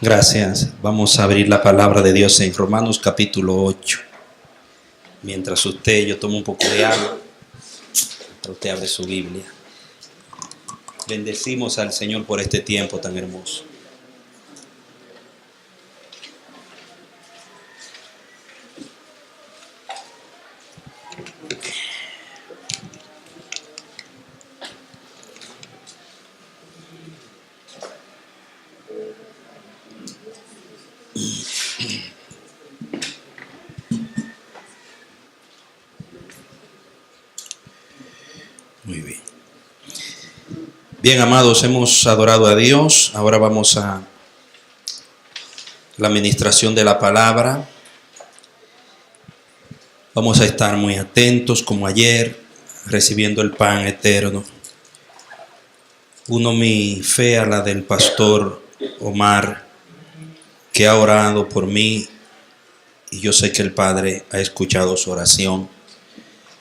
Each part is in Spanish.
Gracias. Vamos a abrir la palabra de Dios en Romanos capítulo 8. Mientras yo tomo un poco de agua, usted abre su Biblia. Bendecimos al Señor por este tiempo tan hermoso. Muy bien. Bien, amados, hemos adorado a Dios. Ahora vamos a la administración de la palabra. Vamos a estar muy atentos como ayer, recibiendo el pan eterno. Uno mi fe a la del pastor Omar, que ha orado por mí, y yo sé que el Padre ha escuchado su oración.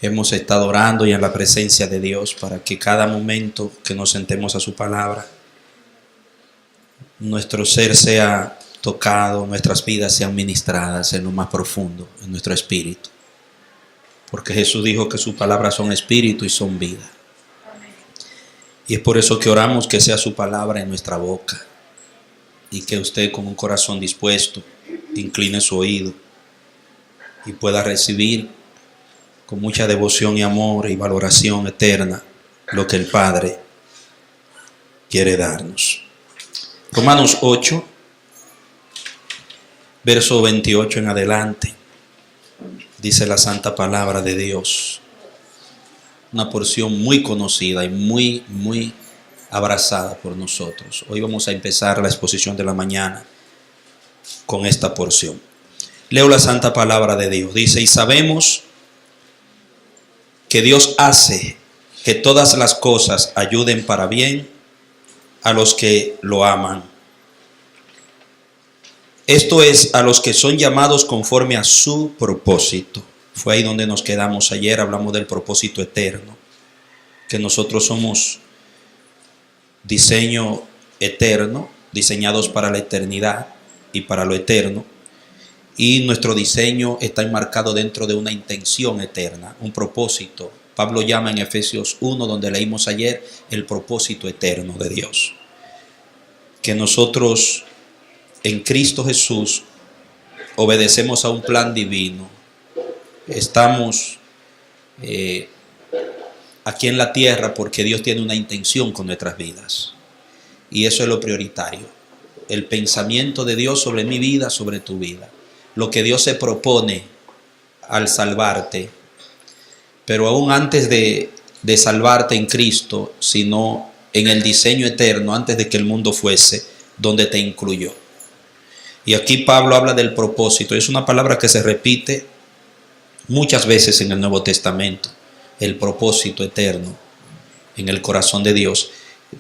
Hemos estado orando y en la presencia de Dios para que cada momento que nos sentemos a su palabra, nuestro ser sea tocado, nuestras vidas sean ministradas en lo más profundo, en nuestro espíritu. Porque Jesús dijo que sus palabras son espíritu y son vida. Y es por eso que oramos que sea su palabra en nuestra boca y que usted con un corazón dispuesto incline su oído y pueda recibir con mucha devoción y amor y valoración eterna lo que el Padre quiere darnos. Romanos 8, verso 28 en adelante, dice la santa palabra de Dios. Una porción muy conocida y muy abrazada por nosotros. Hoy vamos a empezar la exposición de la mañana con esta porción. Leo la santa palabra de Dios. Dice: y sabemos que Dios hace que todas las cosas ayuden para bien a los que lo aman. Esto es, a los que son llamados conforme a su propósito. Fue ahí donde nos quedamos ayer. Hablamos del propósito eterno, que nosotros somos diseño eterno, diseñados para la eternidad y para lo eterno. Y nuestro diseño está enmarcado dentro de una intención eterna, un propósito. Pablo llama en Efesios 1, donde leímos ayer, el propósito eterno de Dios. Que nosotros en Cristo Jesús obedecemos a un plan divino. Estamos aquí en la tierra porque Dios tiene una intención con nuestras vidas. Y eso es lo prioritario. El pensamiento de Dios sobre mi vida, sobre tu vida. Lo que Dios se propone al salvarte, pero aún antes de salvarte en Cristo, sino en el diseño eterno, antes de que el mundo fuese, donde te incluyó. Y aquí Pablo habla del propósito. Es una palabra que se repite muchas veces en el Nuevo Testamento. El propósito eterno en el corazón de Dios,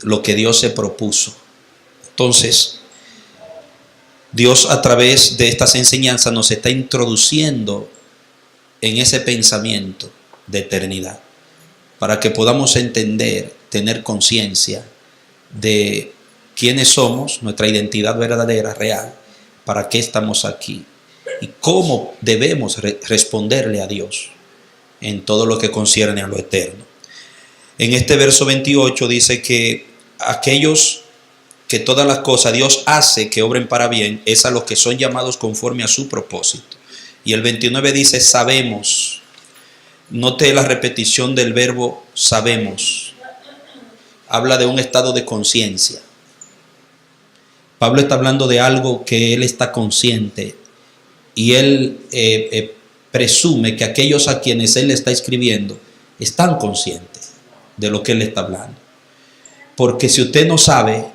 lo que Dios se propuso. Entonces, Dios a través de estas enseñanzas nos está introduciendo en ese pensamiento de eternidad, para que podamos entender, tener conciencia de quiénes somos, nuestra identidad verdadera, real, para qué estamos aquí y cómo debemos responderle a Dios en todo lo que concierne a lo eterno. En este verso 28 dice que aquellos que todas las cosas Dios hace que obren para bien, es a los que son llamados conforme a su propósito. Y el 29 dice: sabemos. Note la repetición del verbo sabemos. Habla de un estado de conciencia. Pablo está hablando de algo que él está consciente y él presume que aquellos a quienes él está escribiendo están conscientes de lo que él está hablando. Porque si usted no sabe,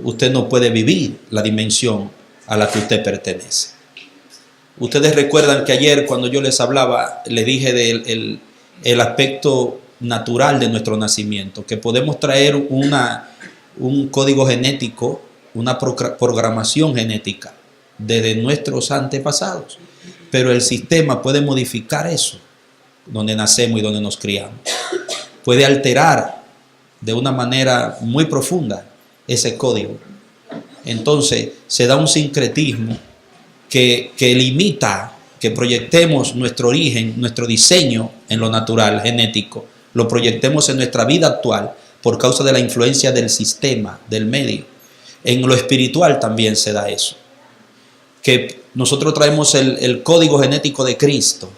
usted no puede vivir la dimensión a la que usted pertenece. Ustedes recuerdan que ayer cuando yo les hablaba, les dije del el aspecto natural de nuestro nacimiento, que podemos traer un código genético, una programación genética desde nuestros antepasados, pero el sistema puede modificar eso, donde nacemos y donde nos criamos. Puede alterar de una manera muy profunda ese código Entonces se da un sincretismo que limita que proyectemos nuestro origen, nuestro diseño en lo natural, genético, lo proyectemos en nuestra vida actual por causa de la influencia del sistema, del medio. En lo espiritual también se da eso, que nosotros traemos el código genético de Cristo,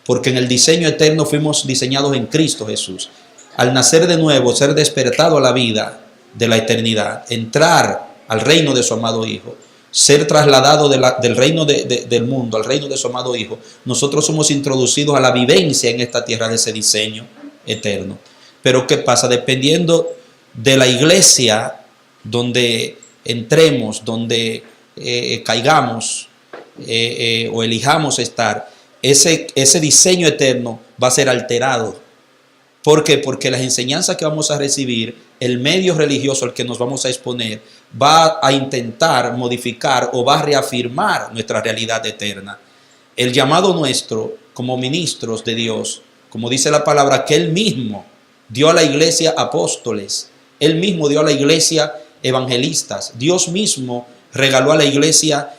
porque en el diseño eterno fuimos diseñados en Cristo Jesús. Al nacer de nuevo, ser despertado a la vida de la eternidad, entrar al reino de su amado Hijo, ser trasladado del reino del mundo al reino de su amado Hijo, nosotros somos introducidos a la vivencia en esta tierra de ese diseño eterno. Pero ¿qué pasa? Dependiendo de la iglesia donde entremos, donde caigamos o elijamos estar, ese diseño eterno va a ser alterado. ¿Por qué? Porque las enseñanzas que vamos a recibir, el medio religioso al que nos vamos a exponer, va a intentar modificar o va a reafirmar nuestra realidad eterna. El llamado nuestro como ministros de Dios, como dice la palabra, que Él mismo dio a la iglesia apóstoles, Él mismo dio a la iglesia evangelistas, Dios mismo regaló a la iglesia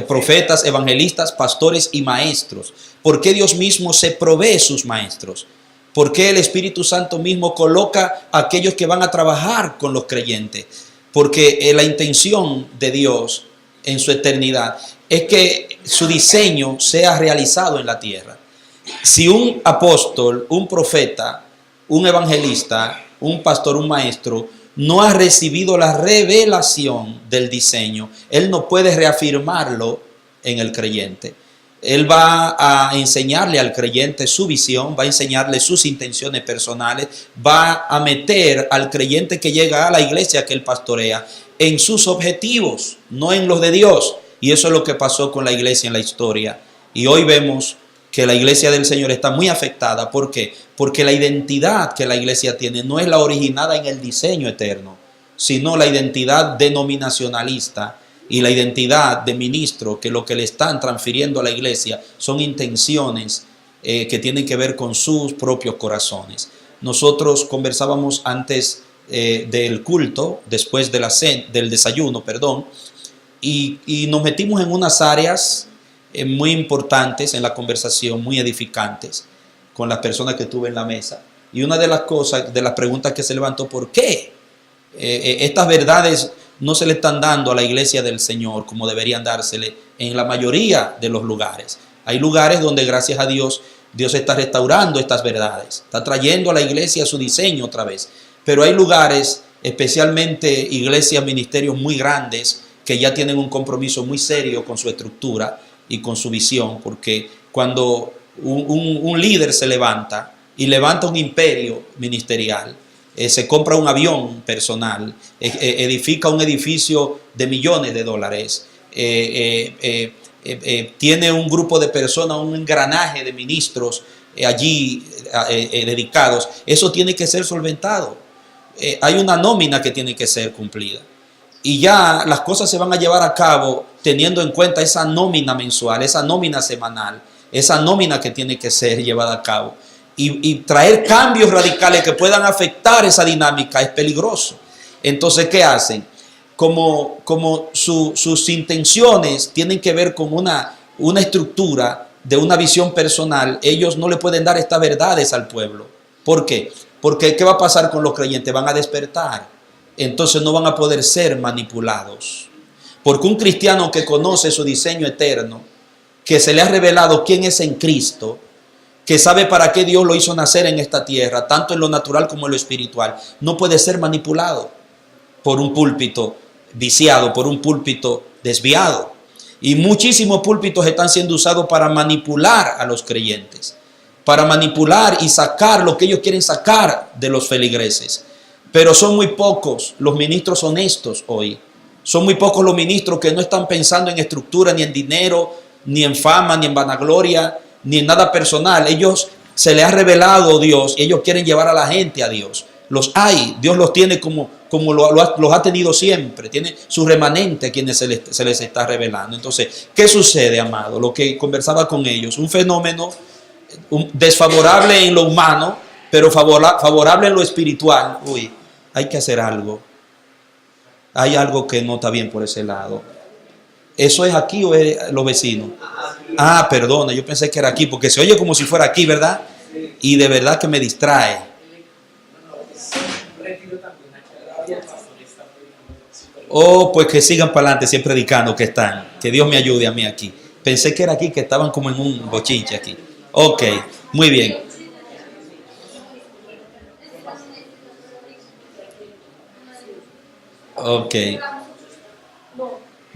profetas, evangelistas, pastores y maestros. ¿Por qué Dios mismo se provee sus maestros? ¿Por qué el Espíritu Santo mismo coloca a aquellos que van a trabajar con los creyentes? Porque la intención de Dios en su eternidad es que su diseño sea realizado en la tierra. Si un apóstol, un profeta, un evangelista, un pastor, un maestro no ha recibido la revelación del diseño, él no puede reafirmarlo en el creyente. Él va a enseñarle al creyente su visión, va a enseñarle sus intenciones personales, va a meter al creyente que llega a la iglesia que él pastorea en sus objetivos, no en los de Dios. Y eso es lo que pasó con la iglesia en la historia. Y hoy vemos que la iglesia del Señor está muy afectada. ¿Por qué? Porque la identidad que la iglesia tiene no es la originada en el diseño eterno, sino la identidad denominacionalista y la identidad de ministro, que lo que le están transfiriendo a la iglesia son intenciones que tienen que ver con sus propios corazones. Nosotros conversábamos antes del culto, después de del desayuno, y nos metimos en unas áreas muy importantes en la conversación, muy edificantes, con las personas que tuve en la mesa. Y una de las cosas, de las preguntas que se levantó, ¿por qué estas verdades no se le están dando a la iglesia del Señor como deberían dársele en la mayoría de los lugares? Hay lugares donde, gracias a Dios, Dios está restaurando estas verdades, está trayendo a la iglesia su diseño otra vez. Pero hay lugares, especialmente iglesias, ministerios muy grandes, que ya tienen un compromiso muy serio con su estructura y con su visión, porque cuando un líder se levanta y levanta un imperio ministerial, se compra un avión personal, edifica un edificio de millones de dólares, tiene un grupo de personas, un engranaje de ministros allí dedicados. Eso tiene que ser solventado. Hay una nómina que tiene que ser cumplida. Y ya las cosas se van a llevar a cabo teniendo en cuenta esa nómina mensual, esa nómina semanal, esa nómina que tiene que ser llevada a cabo. Y traer cambios radicales que puedan afectar esa dinámica es peligroso. Entonces, ¿qué hacen? Como sus intenciones tienen que ver con una estructura de una visión personal, ellos no le pueden dar estas verdades al pueblo. ¿Por qué? Porque ¿qué va a pasar con los creyentes? Van a despertar. Entonces no van a poder ser manipulados. Porque un cristiano que conoce su diseño eterno, que se le ha revelado quién es en Cristo, que sabe para qué Dios lo hizo nacer en esta tierra, tanto en lo natural como en lo espiritual, no puede ser manipulado por un púlpito viciado, por un púlpito desviado. Y muchísimos púlpitos están siendo usados para manipular a los creyentes, para manipular y sacar lo que ellos quieren sacar de los feligreses. Pero son muy pocos los ministros honestos hoy. Son muy pocos los ministros que no están pensando en estructura, ni en dinero, ni en fama, ni en vanagloria, ni en nada personal. Ellos se les ha revelado Dios y ellos quieren llevar a la gente a Dios. Los hay, Dios los tiene como los ha tenido siempre. Tiene su remanente a quienes se les está revelando. Entonces, ¿qué sucede, amado? Lo que conversaba con ellos, un fenómeno desfavorable en lo humano, pero favorable en lo espiritual. Uy, hay que hacer algo. Hay algo que no está bien por ese lado. ¿Eso es aquí o es los vecinos? Ah, perdona, yo pensé que era aquí, porque se oye como si fuera aquí, ¿verdad? Y de verdad que me distrae. Oh, pues que sigan para adelante, siempre predicando que están. Que Dios me ayude a mí aquí. Pensé que era aquí, que estaban como en un bochinche aquí. Ok, muy bien. Ok.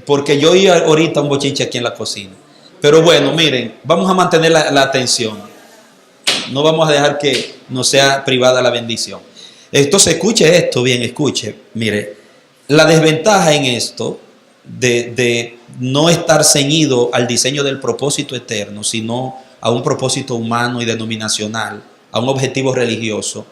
Porque yo iba ahorita a un bochinche aquí en la cocina. Pero bueno, miren, vamos a mantener la atención. No vamos a dejar que no sea privada la bendición. Entonces, escuche esto bien, escuche. Mire, la desventaja en esto de no estar ceñido al diseño del propósito eterno, sino a un propósito humano y denominacional, a un objetivo religioso,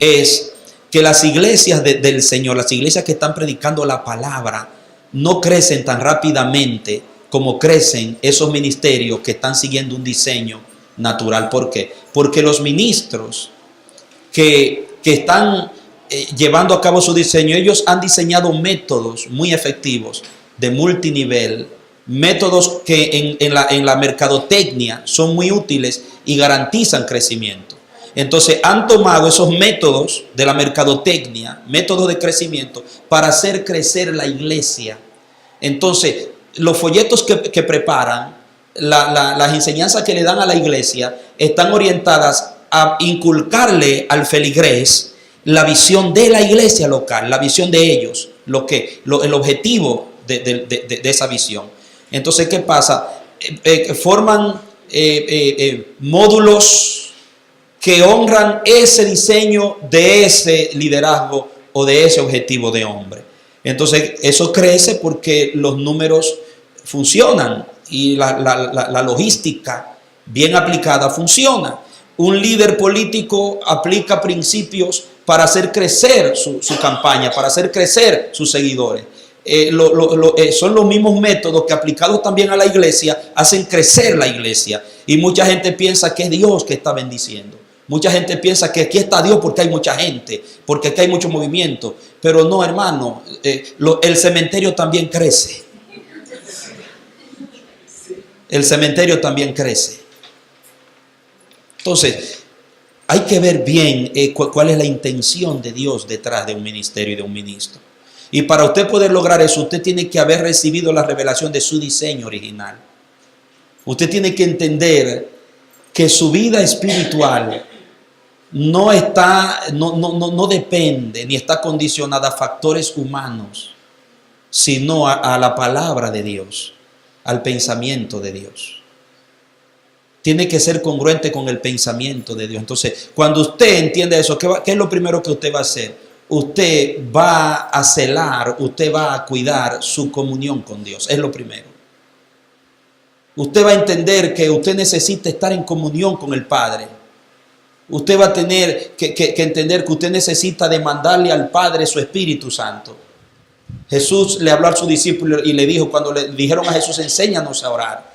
es que las iglesias del Señor, las iglesias que están predicando la palabra, no crecen tan rápidamente como crecen esos ministerios que están siguiendo un diseño natural. ¿Por qué? Porque los ministros que están llevando a cabo su diseño, ellos han diseñado métodos muy efectivos de multinivel, métodos que en la mercadotecnia son muy útiles y garantizan crecimiento. Entonces han tomado esos métodos de la mercadotecnia, métodos de crecimiento, para hacer crecer la iglesia. Entonces los folletos que preparan, las enseñanzas que le dan a la iglesia, están orientadas a inculcarle al feligrés la visión de la iglesia local, la visión de ellos, el objetivo de esa visión. Entonces, ¿qué pasa? Forman módulos que honran ese diseño de ese liderazgo o de ese objetivo de hombre. Entonces, eso crece porque los números funcionan y la logística bien aplicada funciona. Un líder político aplica principios para hacer crecer su campaña, para hacer crecer sus seguidores. Son los mismos métodos que, aplicados también a la iglesia, hacen crecer la iglesia. Y mucha gente piensa que es Dios que está bendiciendo. Mucha gente piensa que aquí está Dios porque hay mucha gente, porque aquí hay mucho movimiento. Pero no, hermano, el cementerio también crece. El cementerio también crece. Entonces, hay que ver bien cuál es la intención de Dios detrás de un ministerio y de un ministro. Y para usted poder lograr eso, usted tiene que haber recibido la revelación de su diseño original. Usted tiene que entender que su vida espiritual no depende ni está condicionada a factores humanos, sino a la palabra de Dios, al pensamiento de Dios. Tiene que ser congruente con el pensamiento de Dios. Entonces, cuando usted entiende eso, ¿qué es lo primero que usted va a hacer? Usted va a celar, usted va a cuidar su comunión con Dios. Es lo primero. Usted va a entender que usted necesita estar en comunión con el Padre. Usted va a tener que entender que usted necesita demandarle al Padre su Espíritu Santo. Jesús le habló a sus discípulos y le dijo, cuando le dijeron a Jesús, enséñanos a orar.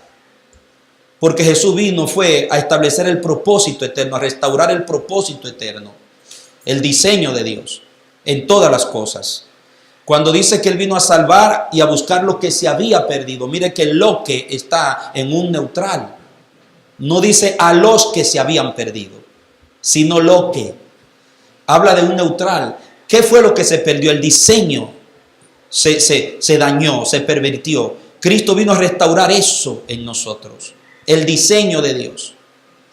Porque Jesús fue a establecer el propósito eterno, a restaurar el propósito eterno, el diseño de Dios en todas las cosas. Cuando dice que Él vino a salvar y a buscar lo que se había perdido, mire que lo que está en un neutral. No dice a los que se habían perdido, sino lo que. Habla de un neutral. ¿Qué fue lo que se perdió? El diseño se dañó, se pervirtió. Cristo vino a restaurar eso en nosotros. El diseño de Dios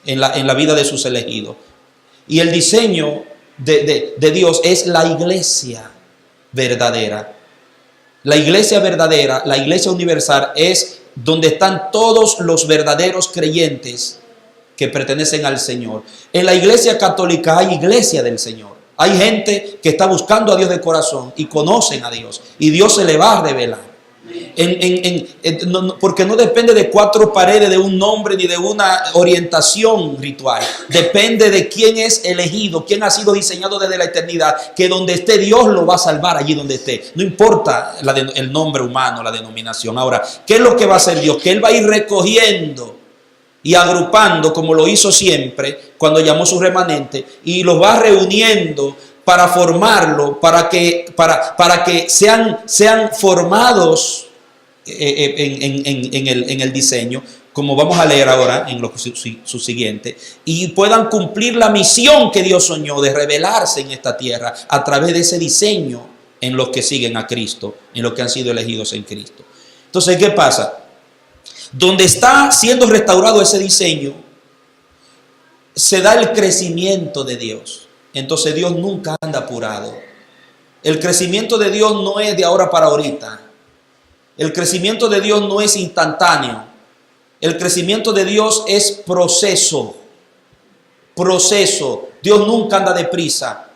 en la vida de sus elegidos. Y el diseño de Dios es la iglesia verdadera. La iglesia verdadera, la iglesia universal, es donde están todos los verdaderos creyentes que pertenecen al Señor. En la iglesia católica hay iglesia del Señor. Hay gente que está buscando a Dios de corazón y conocen a Dios. Y Dios se le va a revelar. Porque no depende de cuatro paredes, de un nombre ni de una orientación ritual. Depende de quién es elegido, quién ha sido diseñado desde la eternidad, que donde esté Dios lo va a salvar allí donde esté. No importa el nombre humano, la denominación. Ahora, ¿qué es lo que va a hacer Dios? Que Él va a ir recogiendo y agrupando, como lo hizo siempre cuando llamó su remanente, y los va reuniendo para formarlo, para que sean formados en el diseño, como vamos a leer ahora en su siguiente, y puedan cumplir la misión que Dios soñó de revelarse en esta tierra a través de ese diseño en los que siguen a Cristo, en los que han sido elegidos en Cristo. Entonces, ¿qué pasa? Donde está siendo restaurado ese diseño, se da el crecimiento de Dios. Entonces Dios nunca anda apurado. El crecimiento de Dios no es de ahora para ahorita. El crecimiento de Dios no es instantáneo. El crecimiento de Dios es proceso. Proceso. Dios nunca anda deprisa.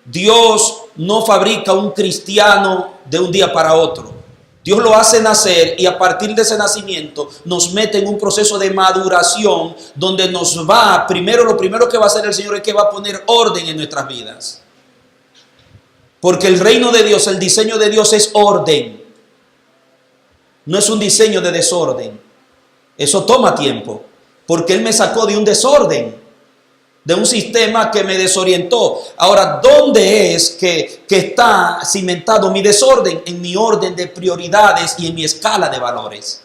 Dios no fabrica un cristiano de un día para otro. Dios lo hace nacer y a partir de ese nacimiento nos mete en un proceso de maduración donde lo primero que va a hacer el Señor es que va a poner orden en nuestras vidas. Porque el reino de Dios, el diseño de Dios es orden. No es un diseño de desorden. Eso toma tiempo. Porque Él me sacó de un desorden, de un sistema que me desorientó. Ahora, ¿dónde es que está cimentado mi desorden? En mi orden de prioridades y en mi escala de valores.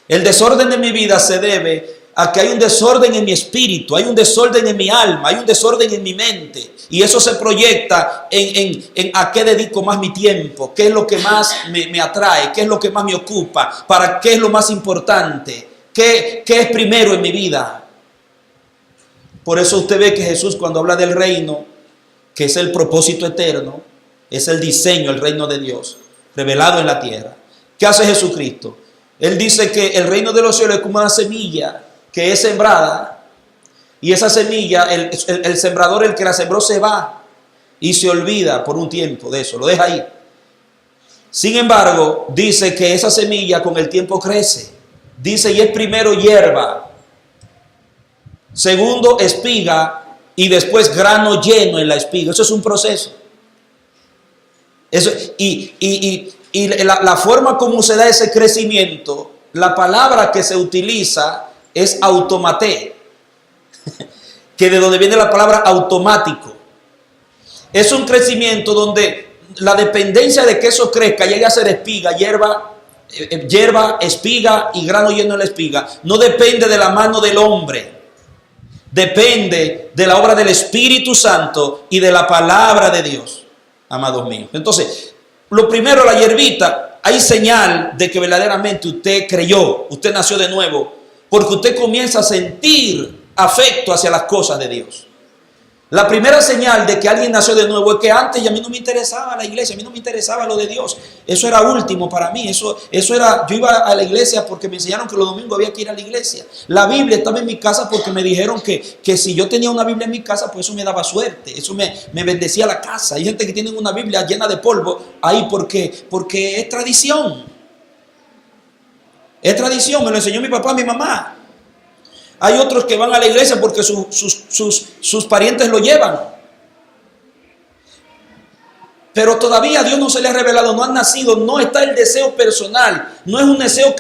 El desorden de mi vida se debe a que hay un desorden en mi espíritu, hay un desorden en mi alma, hay un desorden en mi mente. Y eso se proyecta en a qué dedico más mi tiempo, qué es lo que más me atrae, qué es lo que más me ocupa, para qué es lo más importante, qué es primero en mi vida. Por eso usted ve que Jesús, cuando habla del reino, que es el propósito eterno, es el diseño, el reino de Dios, revelado en la tierra. ¿Qué hace Jesucristo? Él dice que el reino de los cielos es como una semilla que es sembrada, y esa semilla, el sembrador, el que la sembró, se va y se olvida por un tiempo de eso, lo deja ahí. Sin embargo, dice que esa semilla con el tiempo crece. Dice, y es primero hierba, segundo espiga y después grano lleno en la espiga. Eso es un proceso. Eso, y la forma como se da ese crecimiento, la palabra que se utiliza es automaté, que de donde viene la palabra automático. Es un crecimiento donde la dependencia de que eso crezca llegue a ser espiga, hierba, espiga y grano lleno en la espiga, no depende de la mano del hombre. Depende de la obra del Espíritu Santo y de la palabra de Dios, amados míos. Entonces, lo primero, la hierbita, hay señal de que verdaderamente usted creyó, usted nació de nuevo, porque usted comienza a sentir afecto hacia las cosas de Dios. La primera señal de que alguien nació de nuevo es que antes a mí no me interesaba la iglesia, a mí no me interesaba lo de Dios. Eso era último para mí. Eso era, yo iba a la iglesia porque me enseñaron que los domingos había que ir a la iglesia. La Biblia estaba en mi casa porque me dijeron que si yo tenía una Biblia en mi casa, pues eso me daba suerte, eso me bendecía la casa. Hay gente que tiene una Biblia llena de polvo ahí porque es tradición. Es tradición, me lo enseñó mi papá, mi mamá. Hay otros que van a la iglesia porque sus parientes lo llevan. Pero todavía Dios no se le ha revelado, no han nacido, no está el deseo personal, no es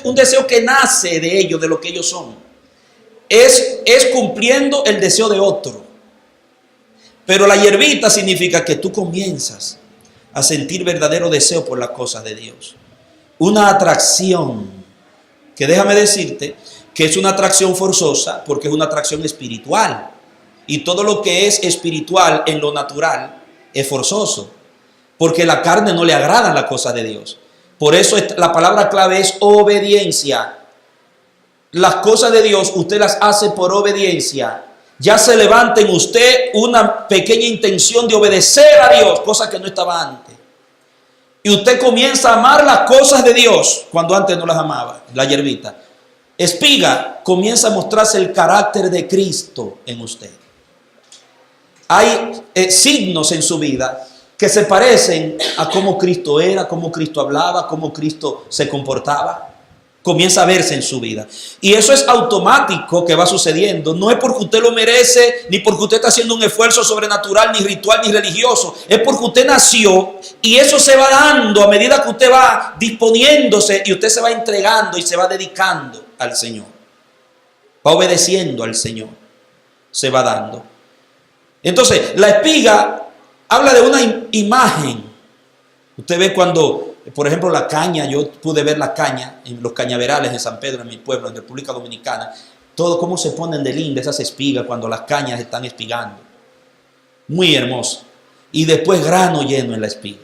un deseo que nace de ellos, de lo que ellos son. Es cumpliendo el deseo de otro. Pero la hierbita significa que tú comienzas a sentir verdadero deseo por las cosas de Dios. Una atracción, que déjame decirte que es una atracción forzosa porque es una atracción espiritual. Y todo lo que es espiritual en lo natural es forzoso, porque la carne no le agrada las cosas de Dios. Por eso la palabra clave es obediencia. Las cosas de Dios usted las hace por obediencia. Ya se levanta en usted una pequeña intención de obedecer a Dios, cosa que no estaba antes. Y usted comienza a amar las cosas de Dios cuando antes no las amaba, la hierbita. Espiga, comienza a mostrarse el carácter de Cristo en usted. Hay signos en su vida que se parecen a cómo Cristo era, cómo Cristo hablaba, cómo Cristo se comportaba. Comienza a verse en su vida. Y eso es automático que va sucediendo. No es porque usted lo merece, ni porque usted está haciendo un esfuerzo sobrenatural, ni ritual, ni religioso. Es porque usted nació y eso se va dando a medida que usted va disponiéndose y usted se va entregando y se va dedicando al Señor. Va obedeciendo al Señor. Se va dando. Entonces, la espiga habla de una imagen. Usted ve cuando, por ejemplo, la caña, yo pude ver la caña en los cañaverales de San Pedro, en mi pueblo, en República Dominicana, todo cómo se ponen de lindas esas espigas cuando las cañas están espigando. Muy hermoso. Y después grano lleno en la espiga.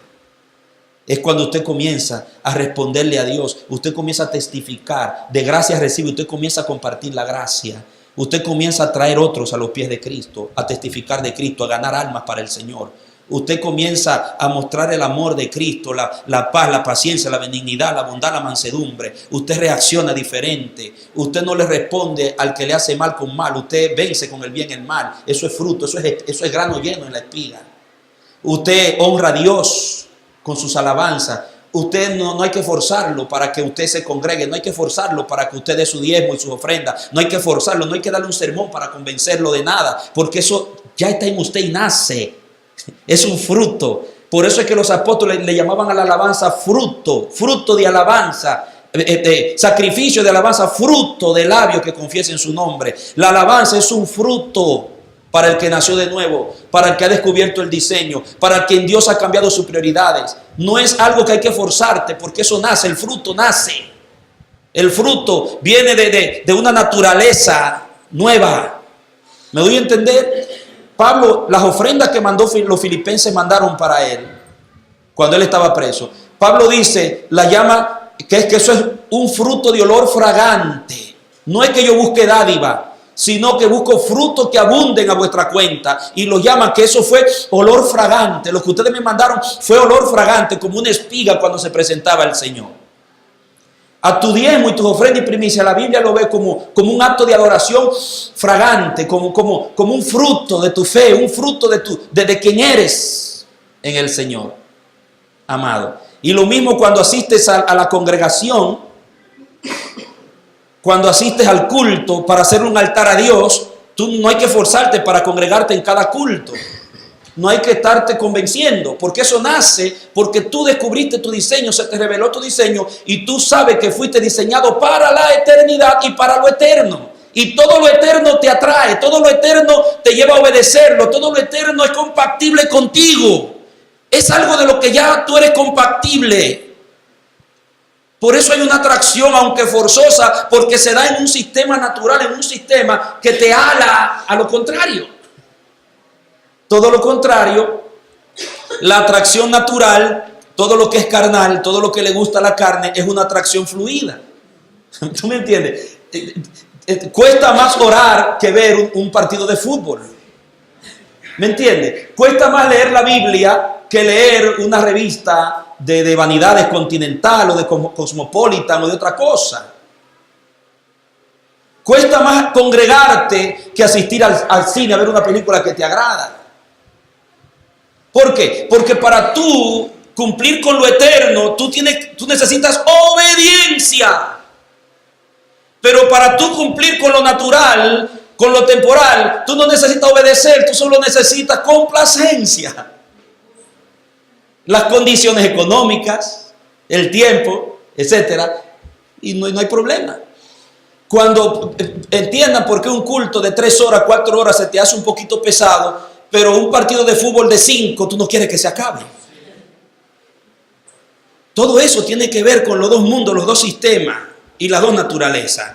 Es cuando usted comienza a responderle a Dios, usted comienza a testificar, de gracia recibe, usted comienza a compartir la gracia, usted comienza a traer otros a los pies de Cristo, a testificar de Cristo, a ganar almas para el Señor. Usted comienza a mostrar el amor de Cristo, la paz, la paciencia, la benignidad, la bondad, la mansedumbre. Usted reacciona diferente. Usted no le responde al que le hace mal con mal. Usted vence con el bien el mal. Eso es fruto, eso es grano lleno en la espiga. Usted honra a Dios con sus alabanzas. Usted no hay que forzarlo para que usted se congregue, no hay que forzarlo para que usted dé su diezmo y su ofrenda, no hay que forzarlo, no hay que darle un sermón para convencerlo de nada, porque eso ya está en usted y nace, es un fruto. Por eso es que los apóstoles le llamaban a la alabanza fruto de alabanza, sacrificio de alabanza, fruto de labios que confiesen su nombre. La alabanza es un fruto para el que nació de nuevo, para el que ha descubierto el diseño, para el que en Dios ha cambiado sus prioridades. No es algo que hay que forzarte, porque eso nace, el fruto nace. El fruto viene de una naturaleza nueva. ¿Me doy a entender? Pablo, las ofrendas que mandó los filipenses mandaron para él, cuando él estaba preso. Pablo dice, la llama, que eso es un fruto de olor fragante. No es que yo busque dádiva, sino que busco frutos que abunden a vuestra cuenta, y lo llaman que eso fue olor fragante. Lo que ustedes me mandaron fue olor fragante, como una espiga cuando se presentaba el Señor. A tu diezmo y tus ofrendas y primicias, la Biblia lo ve como un acto de adoración fragante, como un fruto de tu fe, un fruto de quien eres en el Señor, amado. Y lo mismo cuando asistes a la congregación. Cuando asistes al culto para hacer un altar a Dios, tú no hay que forzarte para congregarte en cada culto. No hay que estarte convenciendo, porque eso nace porque tú descubriste tu diseño, se te reveló tu diseño y tú sabes que fuiste diseñado para la eternidad y para lo eterno. Y todo lo eterno te atrae, todo lo eterno te lleva a obedecerlo, todo lo eterno es compatible contigo. Es algo de lo que ya tú eres compatible. Por eso hay una atracción, aunque forzosa, porque se da en un sistema natural, en un sistema que te ala a lo contrario. Todo lo contrario, la atracción natural, todo lo que es carnal, todo lo que le gusta a la carne, es una atracción fluida. ¿Tú me entiendes? Cuesta más orar que ver un partido de fútbol. ¿Me entiendes? Cuesta más leer la Biblia que leer una revista de vanidades continental o de Cosmopolitan o de otra cosa. Cuesta más congregarte que asistir al cine a ver una película que te agrada. ¿Por qué? Porque para tú cumplir con lo eterno, tú necesitas obediencia. Pero para tú cumplir con lo natural, con lo temporal, tú no necesitas obedecer, tú solo necesitas complacencia. Las condiciones económicas, el tiempo, etcétera, y no hay problema. Cuando entiendan por qué un culto de 3 horas, 4 horas se te hace un poquito pesado, pero un partido de fútbol de 5 tú no quieres que se acabe. Todo eso tiene que ver con los dos mundos, los dos sistemas y las dos naturalezas.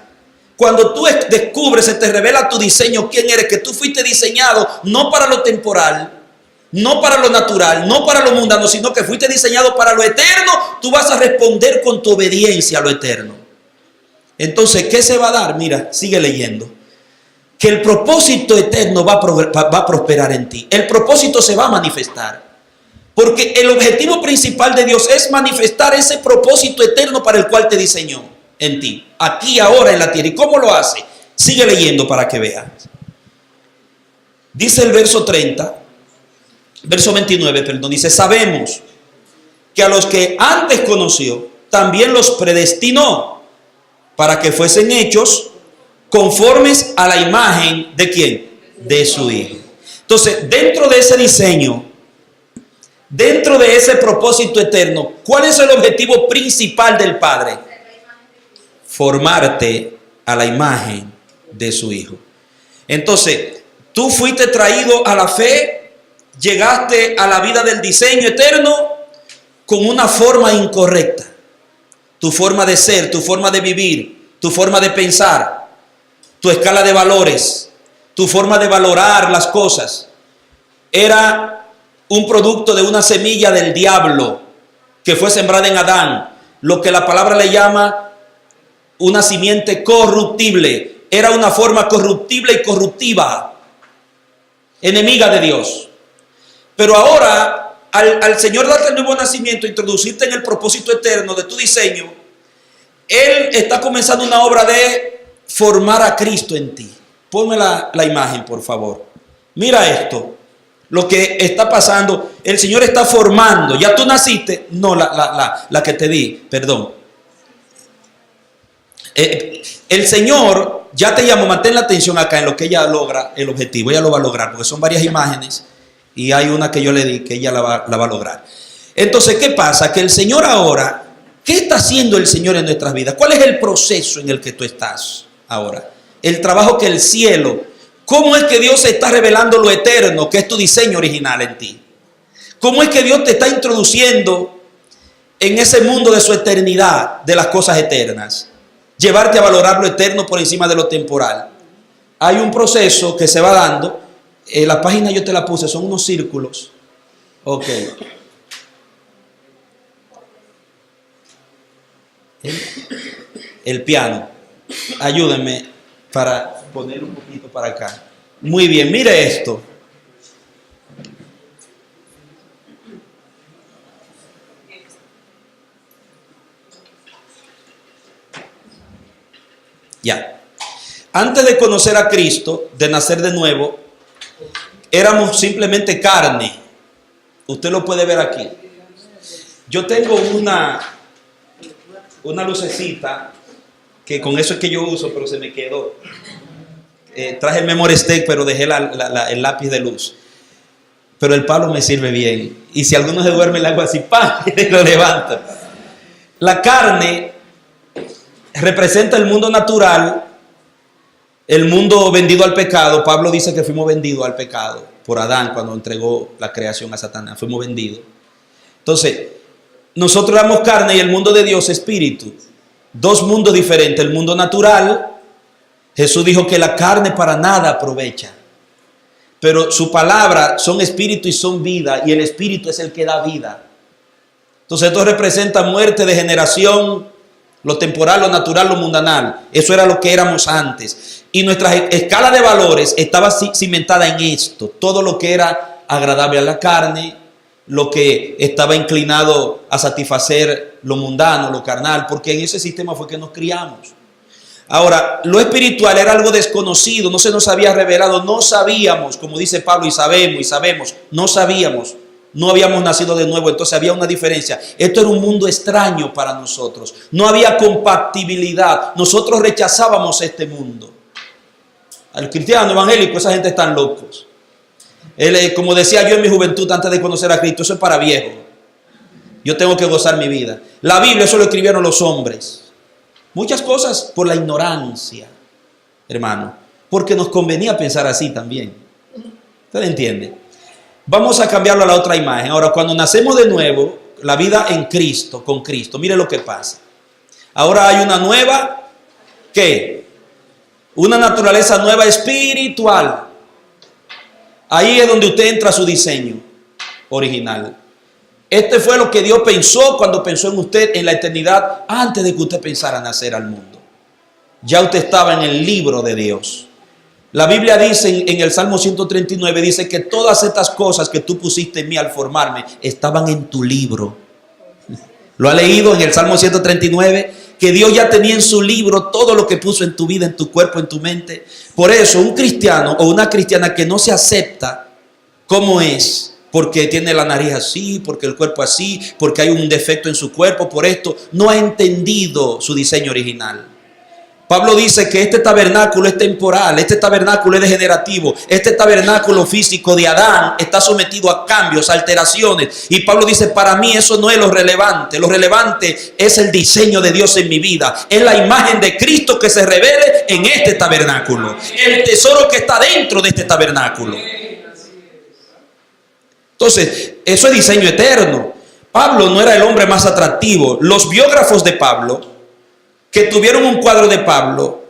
Cuando tú descubres, se te revela tu diseño, quién eres, que tú fuiste diseñado no para lo temporal, no para lo natural, no para lo mundano, sino que fuiste diseñado para lo eterno, tú vas a responder con tu obediencia a lo eterno. Entonces, ¿qué se va a dar? Mira, sigue leyendo. Que el propósito eterno va a prosperar en ti. El propósito se va a manifestar. Porque el objetivo principal de Dios es manifestar ese propósito eterno para el cual te diseñó en ti, aquí, ahora, en la tierra. ¿Y cómo lo hace? Sigue leyendo para que veas. Dice el verso 29, dice: sabemos que a los que antes conoció, también los predestinó para que fuesen hechos conformes a la imagen ¿de quién? De su Hijo. Entonces, dentro de ese diseño, dentro de ese propósito eterno, ¿cuál es el objetivo principal del Padre? Formarte a la imagen de su Hijo. Entonces, Tú fuiste traído a la fe, llegaste a la vida del diseño eterno con una forma incorrecta. Tu forma de ser, tu forma de vivir, tu forma de pensar, tu escala de valores, tu forma de valorar las cosas, era un producto de una semilla del diablo que fue sembrada en Adán, lo que la palabra le llama una simiente corruptible. Era una forma corruptible y corruptiva, enemiga de Dios. Pero ahora, al Señor darte el nuevo nacimiento, introducirte en el propósito eterno de tu diseño, Él está comenzando una obra de formar a Cristo en ti. Ponme la imagen, por favor. Mira esto, lo que está pasando. El Señor está formando. Ya tú naciste. No, la que te di, perdón. El Señor ya te llamó. Mantén la atención acá en lo que ella logra el objetivo. Ella lo va a lograr porque son varias imágenes y hay una que yo le di que ella la va a lograr. Entonces, ¿qué pasa? Que el Señor ahora, ¿qué está haciendo el Señor en nuestras vidas? ¿Cuál es el proceso en el que tú estás ahora? El trabajo que el cielo. ¿Cómo es que Dios está revelando lo eterno, que es tu diseño original en ti? ¿Cómo es que Dios te está introduciendo en ese mundo de su eternidad, de las cosas eternas? Llevarte a valorar lo eterno por encima de lo temporal. Hay un proceso que se va dando. La página yo te la puse, son unos círculos. Ok. El piano. Ayúdenme para ponerlo un poquito para acá. Muy bien, mire esto. Ya. Antes de conocer a Cristo, de nacer de nuevo, éramos simplemente carne. Usted lo puede ver aquí. Yo tengo una lucecita que con eso es que yo uso, pero se me quedó. Traje el memory stick, pero dejé el lápiz de luz. Pero el palo me sirve bien. Y si alguno se duerme, le hago así, ¡pam! Y lo levanto. La carne representa el mundo natural, el mundo vendido al pecado. Pablo dice que fuimos vendidos al pecado por Adán cuando entregó la creación a Satanás. Fuimos vendidos. Entonces, nosotros éramos carne y el mundo de Dios espíritu. Dos mundos diferentes. El mundo natural, Jesús dijo que la carne para nada aprovecha. Pero su palabra son espíritu y son vida. Y el espíritu es el que da vida. Entonces esto representa muerte, degeneración, lo temporal, lo natural, lo mundanal. Eso era lo que éramos antes. Y nuestra escala de valores estaba cimentada en esto. Todo lo que era agradable a la carne, lo que estaba inclinado a satisfacer lo mundano, lo carnal, porque en ese sistema fue que nos criamos. Ahora, lo espiritual era algo desconocido, no se nos había revelado, no sabíamos, como dice Pablo, y sabemos, no sabíamos, no habíamos nacido de nuevo, entonces había una diferencia. Esto era un mundo extraño para nosotros, no había compatibilidad, nosotros rechazábamos este mundo. Al cristiano evangélico, esa gente están locos. Como decía yo en mi juventud antes de conocer a Cristo, eso es para viejos. Yo tengo que gozar mi vida. La Biblia, eso lo escribieron los hombres. Muchas cosas por la ignorancia, hermano, porque nos convenía pensar así también. ¿Usted entiende? Vamos a cambiarlo a la otra imagen. Ahora, cuando nacemos de nuevo, la vida en Cristo, con Cristo, mire lo que pasa. Ahora hay una nueva, ¿qué? Una naturaleza nueva espiritual. Ahí es donde usted entra a su diseño original. Este fue lo que Dios pensó cuando pensó en usted en la eternidad, antes de que usted pensara nacer al mundo. Ya usted estaba en el libro de Dios. La Biblia dice en el Salmo 139, dice que todas estas cosas que tú pusiste en mí al formarme estaban en tu libro. ¿Lo ha leído en el Salmo 139? Que Dios ya tenía en su libro todo lo que puso en tu vida, en tu cuerpo, en tu mente. Por eso un cristiano o una cristiana que no se acepta como es, porque tiene la nariz así, porque el cuerpo así, porque hay un defecto en su cuerpo, por esto, no ha entendido su diseño original. Pablo dice que este tabernáculo es temporal, este tabernáculo es degenerativo, este tabernáculo físico de Adán está sometido a cambios, alteraciones. Y Pablo dice, para mí eso no es lo relevante es el diseño de Dios en mi vida, es la imagen de Cristo que se revele en este tabernáculo, el tesoro que está dentro de este tabernáculo. Entonces, eso es diseño eterno. Pablo no era el hombre más atractivo. Los biógrafos de Pablo, que tuvieron un cuadro de Pablo,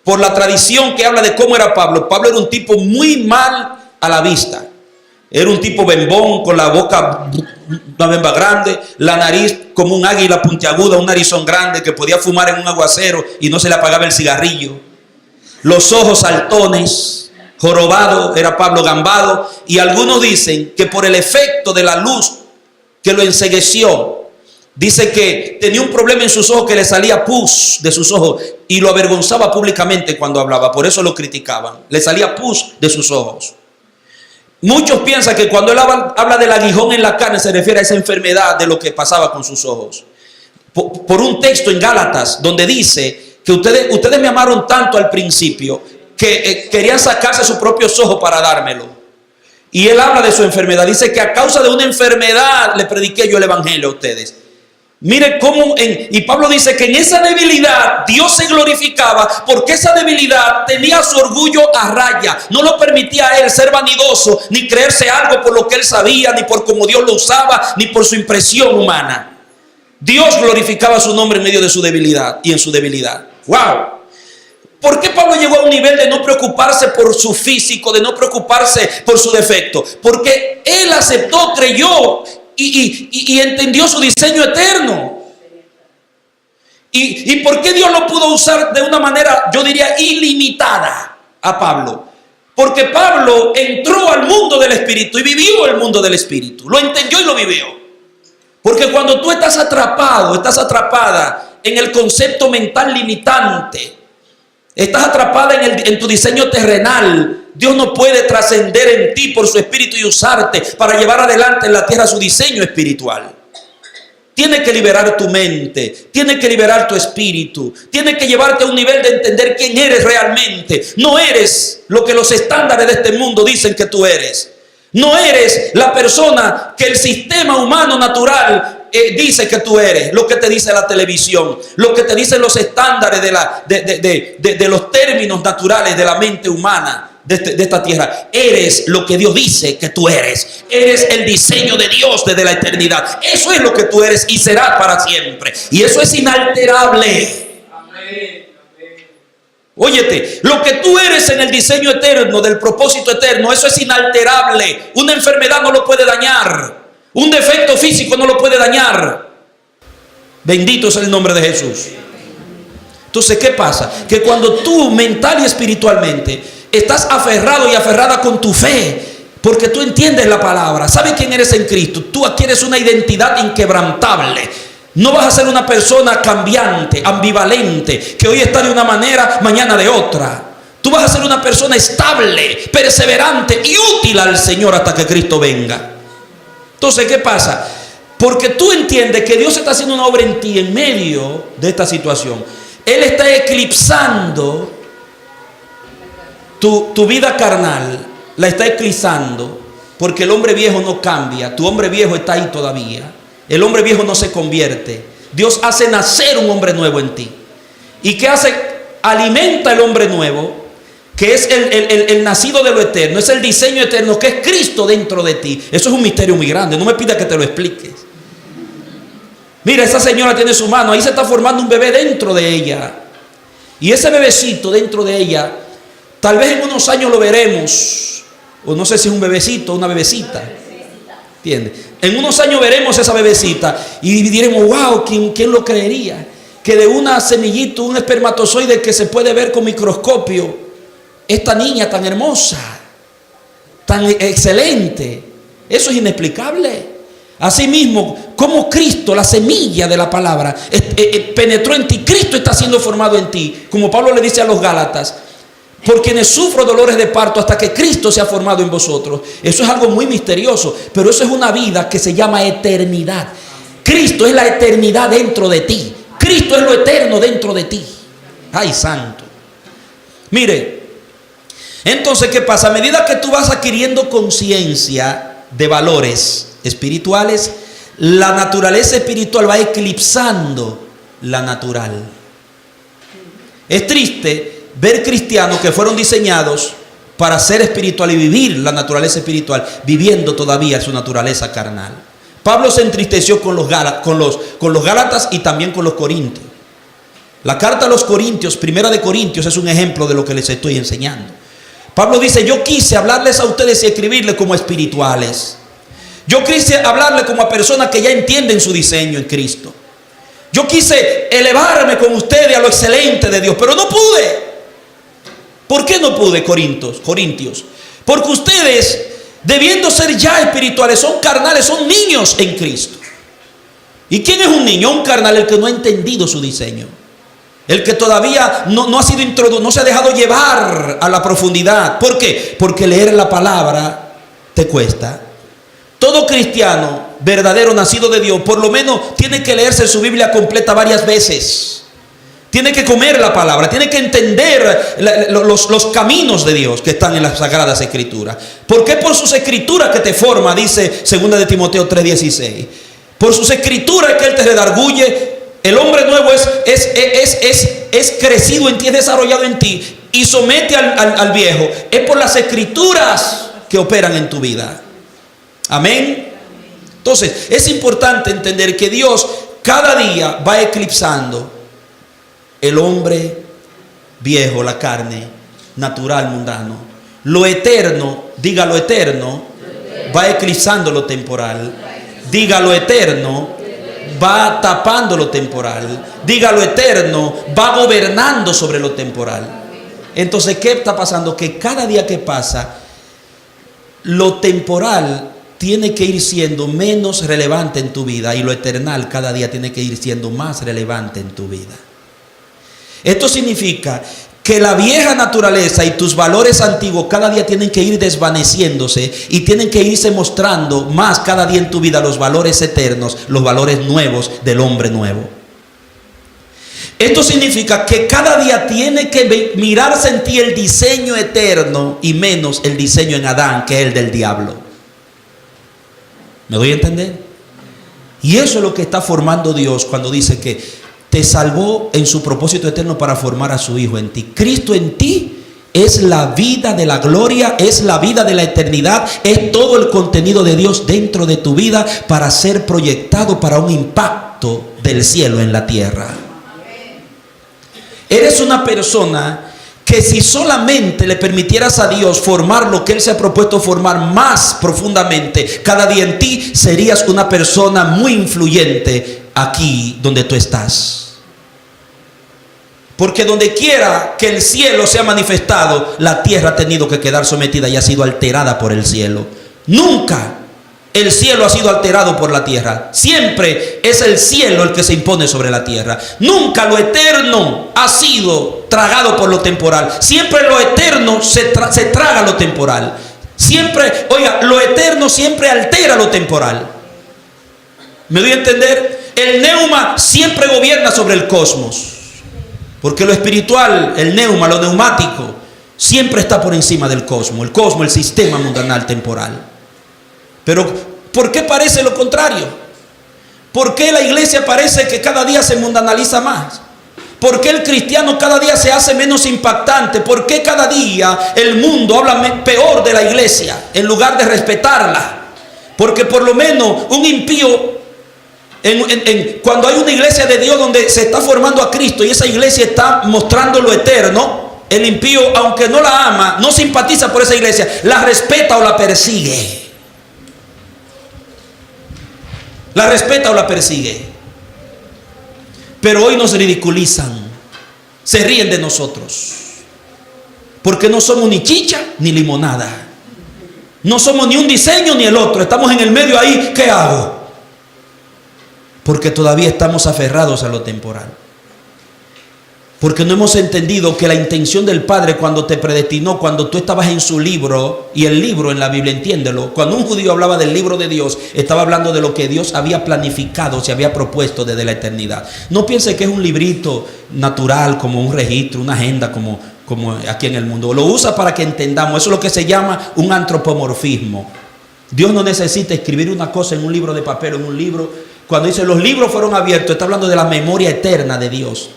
por la tradición que habla de cómo era Pablo, Pablo era un tipo muy mal a la vista. Era un tipo bembón, con la boca, una bemba grande, la nariz como un águila puntiaguda, un narizón grande que podía fumar en un aguacero y no se le apagaba el cigarrillo. Los ojos saltones, jorobado, era Pablo gambado. Y algunos dicen que por el efecto de la luz que lo encegueció, dice que tenía un problema en sus ojos, que le salía pus de sus ojos y lo avergonzaba públicamente cuando hablaba. Por eso lo criticaban. Le salía pus de sus ojos. Muchos piensan que cuando él habla del aguijón en la carne se refiere a esa enfermedad de lo que pasaba con sus ojos. Por un texto en Gálatas donde dice que ustedes me amaron tanto al principio que querían sacarse sus propios ojos para dármelo. Y él habla de su enfermedad. Dice que a causa de una enfermedad le prediqué yo el evangelio a ustedes. Mire cómo, y Pablo dice que en esa debilidad Dios se glorificaba, porque esa debilidad tenía su orgullo a raya. No lo permitía a él ser vanidoso, ni creerse algo por lo que él sabía, ni por cómo Dios lo usaba, ni por su impresión humana. Dios glorificaba su nombre en medio de su debilidad y en su debilidad. ¡Wow! ¿Por qué Pablo llegó a un nivel de no preocuparse por su físico, de no preocuparse por su defecto? Porque él aceptó, creyó y entendió su diseño eterno. ¿Y por qué Dios lo pudo usar de una manera, yo diría, ilimitada a Pablo? Porque Pablo entró al mundo del Espíritu y vivió el mundo del Espíritu. Lo entendió y lo vivió. Porque cuando tú estás atrapado, estás atrapada en el concepto mental limitante, estás atrapada en tu diseño terrenal, Dios no puede trascender en ti por su espíritu y usarte para llevar adelante en la tierra su diseño espiritual. Tiene que liberar tu mente, tiene que liberar tu espíritu, tiene que llevarte a un nivel de entender quién eres realmente. No eres lo que los estándares de este mundo dicen que tú eres. No eres la persona que el sistema humano natural dice que tú eres, lo que te dice la televisión, lo que te dicen los estándares de los términos naturales de la mente humana de esta tierra. Eres lo que Dios dice que tú eres. Eres el diseño de Dios desde la eternidad. Eso es lo que tú eres y serás para siempre. Y eso es inalterable. Amén. Óyete, lo que tú eres en el diseño eterno, del propósito eterno, eso es inalterable. Una enfermedad no lo puede dañar. Un defecto físico no lo puede dañar. Bendito es el nombre de Jesús. Entonces, ¿qué pasa? Que cuando tú mental y espiritualmente estás aferrado y aferrada con tu fe, porque tú entiendes la palabra, sabes quién eres en Cristo, tú adquieres una identidad inquebrantable. No vas a ser una persona cambiante, ambivalente, que hoy está de una manera, mañana de otra. Tú vas a ser una persona estable, perseverante y útil al Señor hasta que Cristo venga. Entonces, ¿qué pasa? Porque tú entiendes que Dios está haciendo una obra en ti en medio de esta situación. Él está eclipsando tu vida carnal, la está eclipsando, porque el hombre viejo no cambia. Tu hombre viejo está ahí todavía. El hombre viejo no se convierte. Dios hace nacer un hombre nuevo en ti. ¿Y qué hace? Alimenta el hombre nuevo, que es el nacido de lo eterno, es el diseño eterno, que es Cristo dentro de ti. Eso es un misterio muy grande, no me pidas que te lo expliques. Mira, esa señora tiene su mano, ahí se está formando un bebé dentro de ella. Y ese bebecito dentro de ella, tal vez en unos años lo veremos, o no sé si es un bebecito o una bebecita. ¿Entiendes? En unos años veremos esa bebecita y diremos, wow, ¿quién lo creería? Que de una semillita, un espermatozoide que se puede ver con microscopio, esta niña tan hermosa, tan excelente, eso es inexplicable. Asimismo, como Cristo, la semilla de la palabra, penetró en ti, Cristo está siendo formado en ti, como Pablo le dice a los Gálatas, por quienes sufro dolores de parto hasta que Cristo se ha formado en vosotros. Eso es algo muy misterioso, pero eso es una vida que se llama eternidad. Cristo es la eternidad dentro de ti. Cristo es lo eterno dentro de ti. ¡Ay, santo! Mire, entonces, ¿qué pasa? A medida que tú vas adquiriendo conciencia de valores espirituales, la naturaleza espiritual va eclipsando la natural. Es triste ver cristianos que fueron diseñados para ser espiritual y vivir la naturaleza espiritual, viviendo todavía su naturaleza carnal. Pablo se entristeció con los Gálatas y también con los Corintios. La carta a los Corintios, primera de Corintios, es un ejemplo de lo que les estoy enseñando. Pablo dice: yo quise hablarles a ustedes y escribirles como espirituales. Yo quise hablarles como a personas que ya entienden su diseño en Cristo. Yo quise elevarme con ustedes a lo excelente de Dios, pero no pude. ¿Por qué no pude, Corintios? Porque ustedes, debiendo ser ya espirituales, son carnales, son niños en Cristo. ¿Y quién es un niño? Un carnal, el que no ha entendido su diseño. El que todavía no ha sido introducido, no se ha dejado llevar a la profundidad. ¿Por qué? Porque leer la palabra te cuesta. Todo cristiano verdadero, nacido de Dios, por lo menos tiene que leerse su Biblia completa varias veces. Tiene que comer la palabra, tiene que entender los caminos de Dios que están en las Sagradas Escrituras. Porque por sus escrituras que te forma, dice 2 de Timoteo 3:16. Por sus escrituras es que Él te redarguye. El hombre nuevo es crecido en ti, es desarrollado en ti y somete al viejo. Es por las escrituras que operan en tu vida. Amén. Entonces es importante entender que Dios cada día va eclipsando el hombre viejo, la carne, natural, mundano. Lo eterno, diga lo eterno, va eclipsando lo temporal. Diga lo eterno, va tapando lo temporal. Diga lo eterno, va gobernando sobre lo temporal. Entonces, ¿qué está pasando? Que cada día que pasa, lo temporal tiene que ir siendo menos relevante en tu vida y lo eternal cada día tiene que ir siendo más relevante en tu vida. Esto significa que la vieja naturaleza y tus valores antiguos cada día tienen que ir desvaneciéndose y tienen que irse mostrando más cada día en tu vida los valores eternos, los valores nuevos del hombre nuevo. Esto significa que cada día tiene que mirarse en ti el diseño eterno y menos el diseño en Adán, que es el del diablo. ¿Me doy a entender? Y eso es lo que está formando Dios cuando dice que te salvó en su propósito eterno para formar a su Hijo en ti. Cristo en ti es la vida de la gloria, es la vida de la eternidad, es todo el contenido de Dios dentro de tu vida para ser proyectado para un impacto del cielo en la tierra. Eres una persona que si solamente le permitieras a Dios formar lo que Él se ha propuesto formar más profundamente cada día en ti, serías una persona muy influyente aquí donde tú estás. Porque donde quiera que el cielo sea manifestado, la tierra ha tenido que quedar sometida y ha sido alterada por el cielo. Nunca el cielo ha sido alterado por la tierra. Siempre es el cielo el que se impone sobre la tierra. Nunca lo eterno ha sido tragado por lo temporal. Siempre lo eterno se traga lo temporal. Siempre, oiga, lo eterno siempre altera lo temporal. ¿Me doy a entender? El neuma siempre gobierna sobre el cosmos. Porque lo espiritual, el neuma, lo neumático, siempre está por encima del cosmos. El cosmos, el sistema mundanal temporal. Pero, ¿por qué parece lo contrario? ¿Por qué la iglesia parece que cada día se mundanaliza más? ¿Por qué el cristiano cada día se hace menos impactante? ¿Por qué cada día el mundo habla peor de la iglesia en lugar de respetarla? Porque por lo menos un impío, cuando hay una iglesia de Dios donde se está formando a Cristo y esa iglesia está mostrando lo eterno, el impío, aunque no la ama, no simpatiza por esa iglesia, la respeta o la persigue. La respeta o la persigue. Pero hoy nos ridiculizan, se ríen de nosotros, porque no somos ni chicha ni limonada, no somos ni un diseño ni el otro, estamos en el medio ahí. ¿Qué hago? Porque todavía estamos aferrados a lo temporal. Porque no hemos entendido que la intención del Padre cuando te predestinó, cuando tú estabas en su libro, y el libro en la Biblia, entiéndelo, cuando un judío hablaba del libro de Dios, estaba hablando de lo que Dios había planificado, se había propuesto desde la eternidad. No piense que es un librito natural, como un registro, una agenda, como aquí en el mundo. Lo usa para que entendamos. Eso es lo que se llama un antropomorfismo. Dios no necesita escribir una cosa en un libro de papel, en un libro. Cuando dice los libros fueron abiertos, está hablando de la memoria eterna de Dios.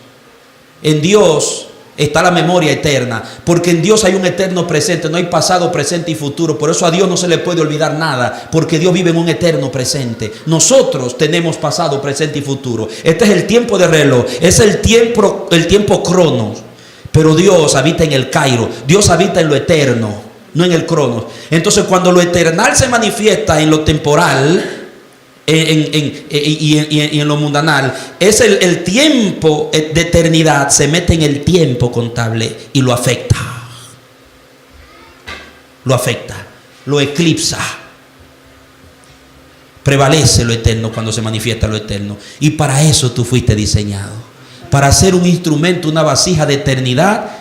En Dios está la memoria eterna, porque en Dios hay un eterno presente, no hay pasado, presente y futuro. Por eso a Dios no se le puede olvidar nada, porque Dios vive en un eterno presente. Nosotros tenemos pasado, presente y futuro. Este es el tiempo de reloj, es el tiempo cronos. Pero Dios habita en el Cairo, Dios habita en lo eterno, no en el cronos. Entonces cuando lo eternal se manifiesta en lo temporal y en lo mundanal, es el tiempo de eternidad, se mete en el tiempo contable y lo afecta, lo eclipsa. Prevalece lo eterno cuando se manifiesta lo eterno. Y para eso tú fuiste diseñado, para ser un instrumento, una vasija de eternidad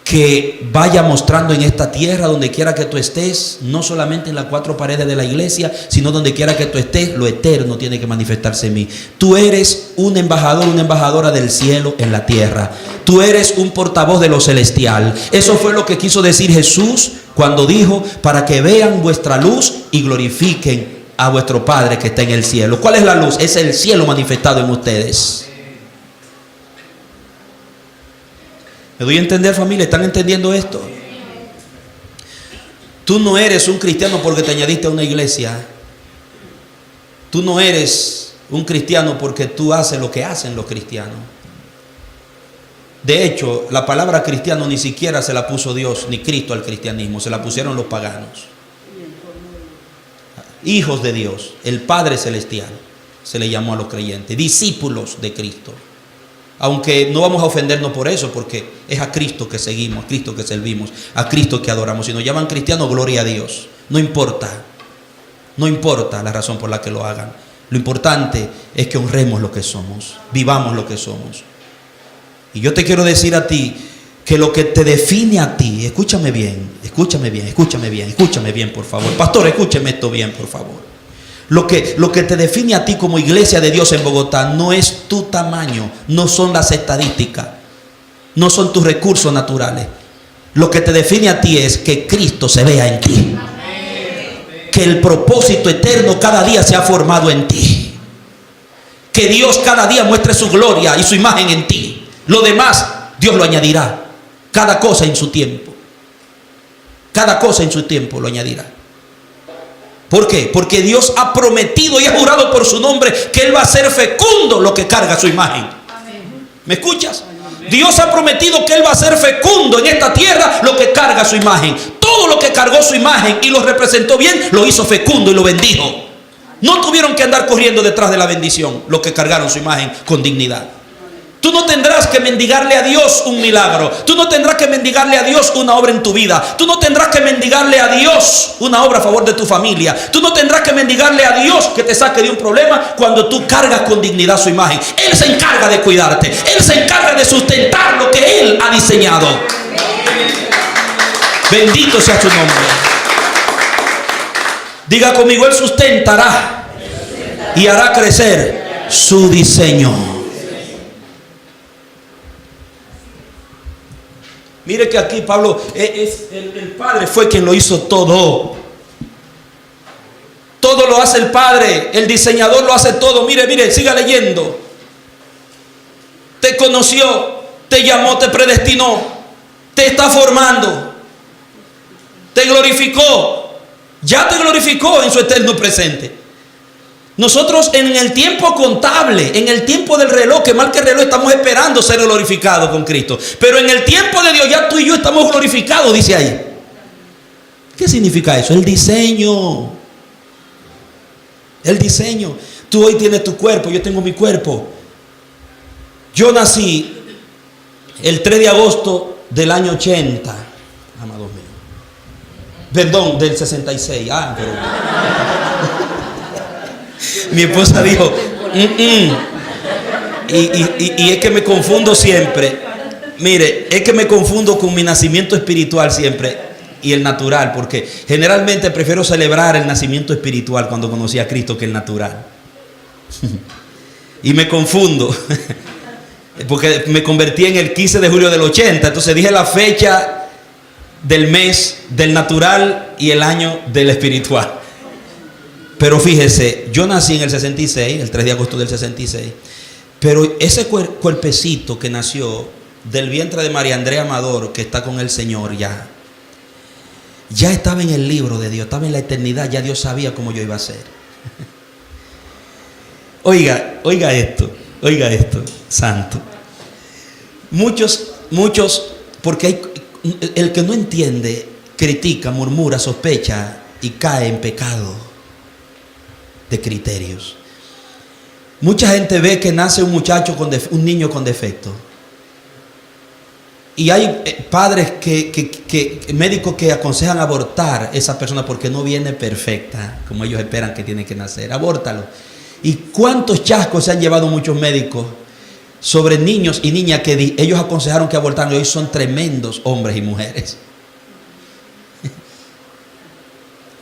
que vaya mostrando en esta tierra, donde quiera que tú estés, no solamente en las cuatro paredes de la iglesia, sino donde quiera que tú estés, lo eterno tiene que manifestarse en mí. Tú eres un embajador, una embajadora del cielo en la tierra. Tú eres un portavoz de lo celestial. Eso fue lo que quiso decir Jesús cuando dijo: para que vean vuestra luz y glorifiquen a vuestro Padre que está en el cielo. ¿Cuál es la luz? Es el cielo manifestado en ustedes. ¿Me doy a entender, familia? ¿Están entendiendo esto? Tú no eres un cristiano porque te añadiste a una iglesia. Tú no eres un cristiano porque tú haces lo que hacen los cristianos. De hecho, la palabra cristiano ni siquiera se la puso Dios ni Cristo al cristianismo, se la pusieron los paganos. Hijos de Dios, el Padre Celestial, se le llamó a los creyentes, discípulos de Cristo. Aunque no vamos a ofendernos por eso, porque es a Cristo que seguimos, a Cristo que servimos, a Cristo que adoramos. Si nos llaman cristianos, gloria a Dios. No importa la razón por la que lo hagan. Lo importante es que honremos lo que somos, vivamos lo que somos. Y yo te quiero decir a ti que lo que te define a ti, escúchame bien, por favor. Pastor, escúcheme esto bien, por favor. Lo que te define a ti como iglesia de Dios en Bogotá no es tu tamaño, no son las estadísticas, no son tus recursos naturales. Lo que te define a ti es que Cristo se vea en ti, que el propósito eterno cada día se ha formado en ti, que Dios cada día muestre su gloria y su imagen en ti. Lo demás Dios lo añadirá, cada cosa en su tiempo, lo añadirá. ¿Por qué? Porque Dios ha prometido y ha jurado por su nombre que Él va a hacer fecundo lo que carga su imagen. ¿Me escuchas? Dios ha prometido que Él va a hacer fecundo en esta tierra lo que carga su imagen. Todo lo que cargó su imagen y lo representó bien, lo hizo fecundo y lo bendijo. No tuvieron que andar corriendo detrás de la bendición los que cargaron su imagen con dignidad. Tú no tendrás que mendigarle a Dios un milagro. Tú no tendrás que mendigarle a Dios una obra en tu vida. Tú no tendrás que mendigarle a Dios una obra a favor de tu familia. Tú no tendrás que mendigarle a Dios que te saque de un problema cuando tú cargas con dignidad su imagen. Él se encarga de cuidarte. Él se encarga de sustentar lo que Él ha diseñado. Bendito sea su nombre. Diga conmigo: Él sustentará y hará crecer su diseño. Mire que aquí Pablo, el Padre fue quien lo hizo todo. Todo lo hace el Padre, el diseñador lo hace todo. Mire, siga leyendo. Te conoció, te llamó, te predestinó, te está formando, te glorificó, ya te glorificó en su eterno presente. Nosotros en el tiempo contable, en el tiempo del reloj, que mal que el reloj, estamos esperando ser glorificados con Cristo. Pero en el tiempo de Dios ya tú y yo estamos glorificados, dice ahí. ¿Qué significa eso? El diseño. El diseño. Tú hoy tienes tu cuerpo, yo tengo mi cuerpo. Yo nací el 3 de agosto del año 80. Amados míos. Perdón, del 66. Pero... Mi esposa dijo, y es que me confundo siempre. Mire, es que me confundo con mi nacimiento espiritual siempre y el natural, porque generalmente prefiero celebrar el nacimiento espiritual cuando conocí a Cristo que el natural. Y me confundo, porque me convertí en el 15 de julio del 80, entonces dije la fecha del mes del natural y el año del espiritual. Pero fíjese, yo nací en el 66, el 3 de agosto del 66, pero ese cuerpecito que nació del vientre de María Andrea Amador, que está con el Señor ya estaba en el libro de Dios, estaba en la eternidad, ya Dios sabía cómo yo iba a ser. Oiga esto, santo. Muchos, porque el que no entiende, critica, murmura, sospecha y cae en pecado de criterios. Mucha gente ve que nace un muchacho un niño con defecto. Y hay padres médicos que aconsejan abortar a esa persona porque no viene perfecta, como ellos esperan que tiene que nacer. Abórtalo. ¿Y cuántos chascos se han llevado muchos médicos sobre niños y niñas que ellos aconsejaron que abortaran y hoy son tremendos hombres y mujeres?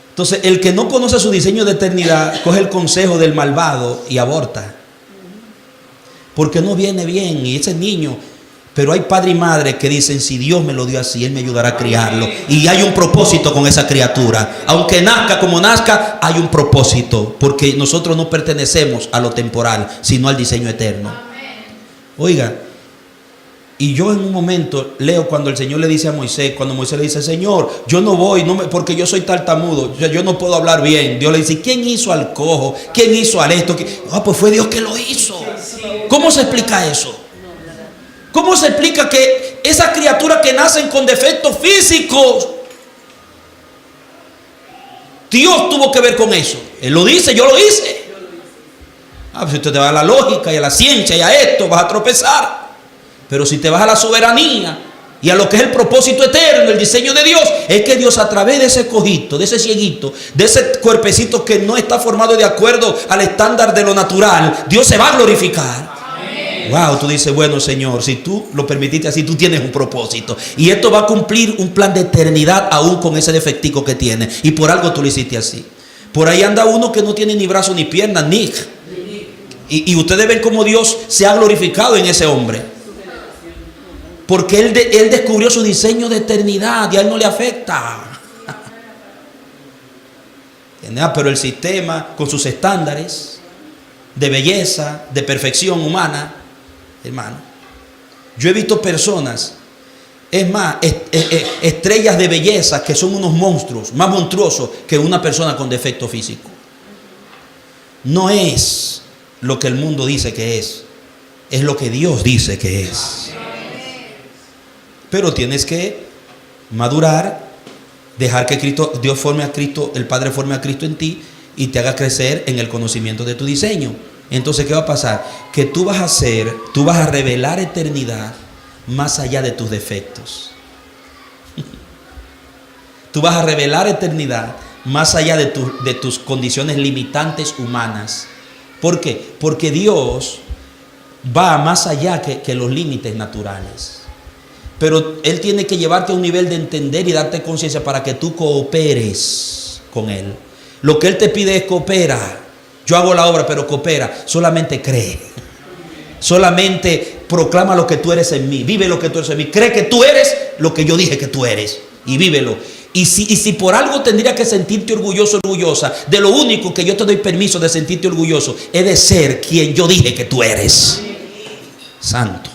Entonces, el que no conoce su diseño de eternidad coge el consejo del malvado y aborta. Porque no viene bien y ese niño. Pero hay padre y madre que dicen, si Dios me lo dio así, Él me ayudará a criarlo. Y hay un propósito con esa criatura. Aunque nazca como nazca, hay un propósito. Porque nosotros no pertenecemos a lo temporal, sino al diseño eterno. Oiga, y yo en un momento leo cuando el Señor le dice a Moisés, cuando Moisés le dice, Señor, yo no voy, porque yo soy tartamudo, yo no puedo hablar bien. Dios le dice, ¿quién hizo al cojo? ¿Quién hizo al esto? Pues fue Dios que lo hizo. ¿Cómo se explica eso? ¿Cómo se explica que esas criaturas que nacen con defectos físicos, Dios tuvo que ver con eso? Él lo dice, yo lo hice. Pues si usted te va a la lógica y a la ciencia y a esto, vas a tropezar. Pero si te vas a la soberanía y a lo que es el propósito eterno, el diseño de Dios, es que Dios a través de ese cojito, de ese cieguito, de ese cuerpecito que no está formado de acuerdo al estándar de lo natural, Dios se va a glorificar. Wow, tú dices, bueno, Señor, si tú lo permitiste así, tú tienes un propósito. Y esto va a cumplir un plan de eternidad aún con ese defectico que tiene. Y por algo tú lo hiciste así. Por ahí anda uno que no tiene ni brazos ni piernas, ni. Y ustedes ven cómo Dios se ha glorificado en ese hombre. Porque él descubrió su diseño de eternidad y a él no le afecta. Pero el sistema con sus estándares de belleza, de perfección humana, hermano, yo he visto personas, es más, estrellas de belleza que son unos monstruos, más monstruosos que una persona con defecto físico. No es lo que el mundo dice que es lo que Dios dice que es. Pero tienes que madurar, dejar que Dios forme a Cristo, el Padre forme a Cristo en ti y te haga crecer en el conocimiento de tu diseño. Entonces, ¿qué va a pasar? Que tú vas a revelar eternidad más allá de tus defectos. Tú vas a revelar eternidad más allá de tus condiciones limitantes humanas. ¿Por qué? Porque Dios va más allá que los límites naturales. Pero Él tiene que llevarte a un nivel de entender y darte conciencia para que tú cooperes con Él. Lo que Él te pide es coopera. Yo hago la obra, pero coopera. Solamente cree. Solamente proclama lo que tú eres en mí. Vive lo que tú eres en mí. Cree que tú eres lo que yo dije que tú eres. Y vívelo. Y si por algo tendría que sentirte orgulloso, orgullosa, de lo único que yo te doy permiso de sentirte orgulloso, es de ser quien yo dije que tú eres. Santo.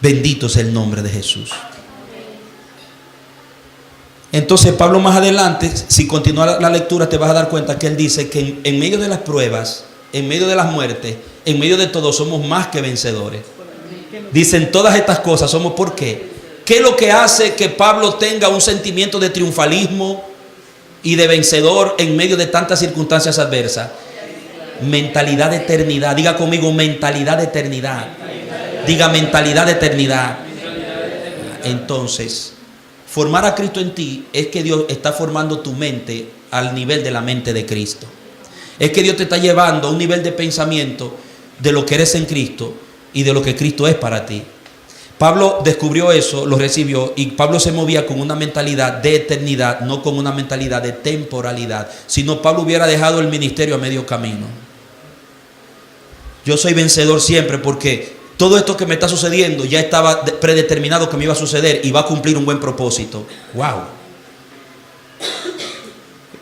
Bendito es el nombre de Jesús. Entonces Pablo más adelante, si continúa la lectura, te vas a dar cuenta que él dice que en medio de las pruebas, en medio de las muertes, en medio de todo somos más que vencedores. Dicen todas estas cosas, somos ¿por qué? ¿Qué es lo que hace que Pablo tenga un sentimiento de triunfalismo y de vencedor en medio de tantas circunstancias adversas? Mentalidad de eternidad. Diga conmigo, mentalidad de eternidad. Diga mentalidad de eternidad. Entonces, formar a Cristo en ti es que Dios está formando tu mente al nivel de la mente de Cristo. Es que Dios te está llevando a un nivel de pensamiento de lo que eres en Cristo y de lo que Cristo es para ti. Pablo descubrió eso, lo recibió, y Pablo se movía con una mentalidad de eternidad, no con una mentalidad de temporalidad. Si no, Pablo hubiera dejado el ministerio a medio camino. Yo soy vencedor siempre porque todo esto que me está sucediendo ya estaba predeterminado que me iba a suceder y va a cumplir un buen propósito. ¡Wow!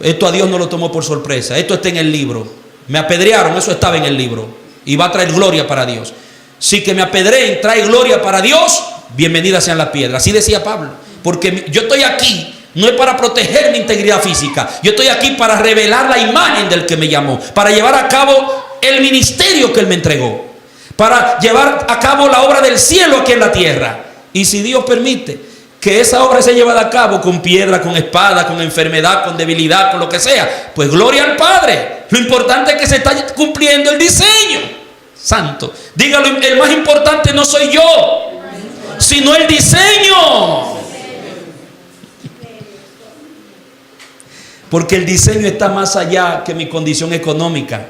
Esto a Dios no lo tomó por sorpresa. Esto está en el libro. Me apedrearon, eso estaba en el libro. Y va a traer gloria para Dios. Si que me apedreen trae gloria para Dios, bienvenidas sean las piedras. Así decía Pablo. Porque yo estoy aquí, no es para proteger mi integridad física. Yo estoy aquí para revelar la imagen del que me llamó. Para llevar a cabo el ministerio que Él me entregó. Para llevar a cabo la obra del cielo aquí en la tierra. Y si Dios permite que esa obra sea llevada a cabo con piedra, con espada, con enfermedad, con debilidad, con lo que sea, pues gloria al Padre. Lo importante es que se está cumpliendo el diseño. Santo. Dígalo, el más importante no soy yo, sino el diseño. Porque el diseño está más allá que mi condición económica.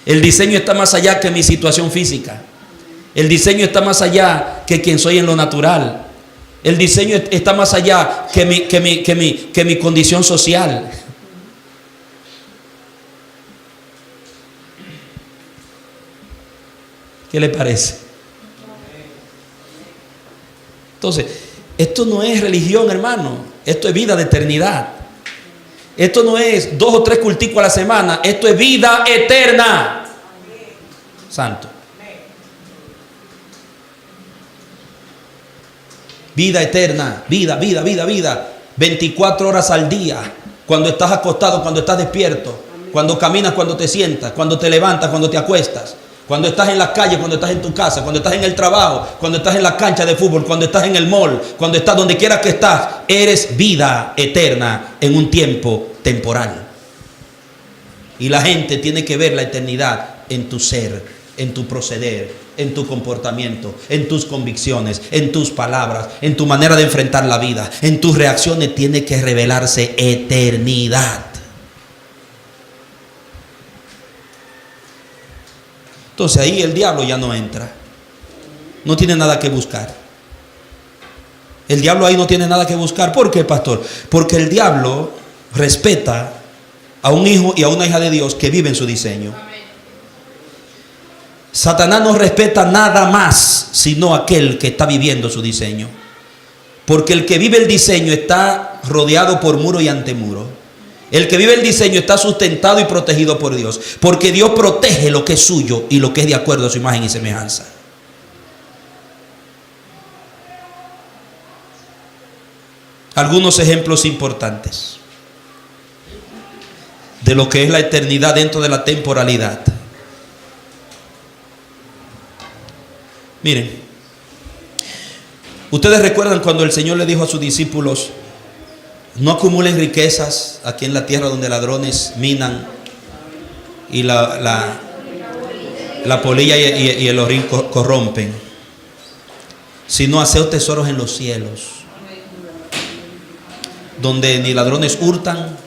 El diseño está más allá que mi situación física. El diseño está más allá que quien soy en lo natural. El diseño está más allá que mi condición social. ¿Qué le parece? Entonces, esto no es religión, hermano. Esto es vida de eternidad. Esto no es 2 o 3 culticos a la semana. Esto es vida eterna. Santo. Vida eterna. Vida. 24 horas al día. Cuando estás acostado, cuando estás despierto. Cuando caminas, cuando te sientas. Cuando te levantas, cuando te acuestas. Cuando estás en la calle, cuando estás en tu casa, cuando estás en el trabajo, cuando estás en la cancha de fútbol, cuando estás en el mall, cuando estás donde quiera que estás, eres vida eterna en un tiempo temporal. Y la gente tiene que ver la eternidad en tu ser, en tu proceder, en tu comportamiento, en tus convicciones, en tus palabras, en tu manera de enfrentar la vida, en tus reacciones tiene que revelarse eternidad. Entonces ahí el diablo ya no entra. No tiene nada que buscar. El diablo ahí no tiene nada que buscar. ¿Por qué, pastor? Porque el diablo respeta a un hijo y a una hija de Dios que vive en su diseño. Satanás no respeta nada más sino aquel que está viviendo su diseño. Porque el que vive el diseño está rodeado por muro y antemuro. El que vive el diseño está sustentado y protegido por Dios. Porque Dios protege lo que es suyo y lo que es de acuerdo a su imagen y semejanza. Algunos ejemplos importantes de lo que es la eternidad dentro de la temporalidad. Miren, ustedes recuerdan cuando el Señor le dijo a sus discípulos: no acumulen riquezas aquí en la tierra donde ladrones minan y la polilla y el orín corrompen, sino hacer tesoros en los cielos, donde ni ladrones hurtan.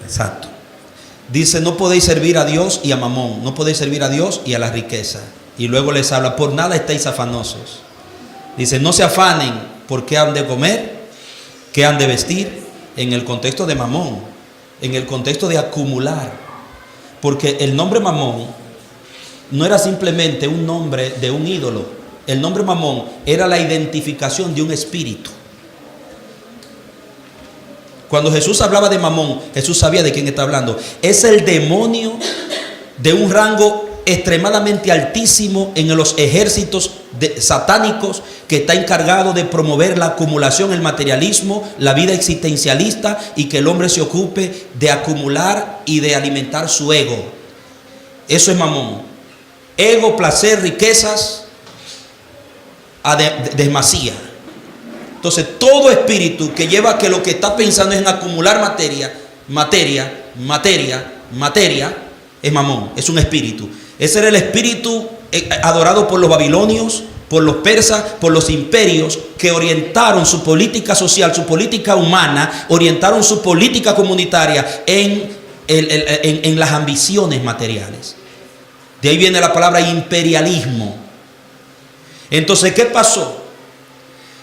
Exacto. Dice: no podéis servir a Dios y a Mamón, no podéis servir a Dios y a la riqueza. Y luego les habla: por nada estáis afanosos. Dice: no se afanen por qué han de comer, qué han de vestir, en el contexto de Mamón, en el contexto de acumular. Porque el nombre Mamón no era simplemente un nombre de un ídolo. El nombre Mamón era la identificación de un espíritu. Cuando Jesús hablaba de Mamón, Jesús sabía de quién está hablando. Es el demonio de un rango extremadamente altísimo en los ejércitos satánicos, que está encargado de promover la acumulación, el materialismo, la vida existencialista, y que el hombre se ocupe de acumular y de alimentar su ego. Eso es Mamón. Ego, placer, riquezas, demasía. Entonces todo espíritu que lleva a que lo que está pensando es en acumular materia, es Mamón, es un espíritu. Ese era el espíritu adorado por los babilonios, por los persas, por los imperios, que orientaron su política social, su política humana, orientaron su política comunitaria en las ambiciones materiales. De ahí viene la palabra imperialismo. Entonces, ¿qué pasó?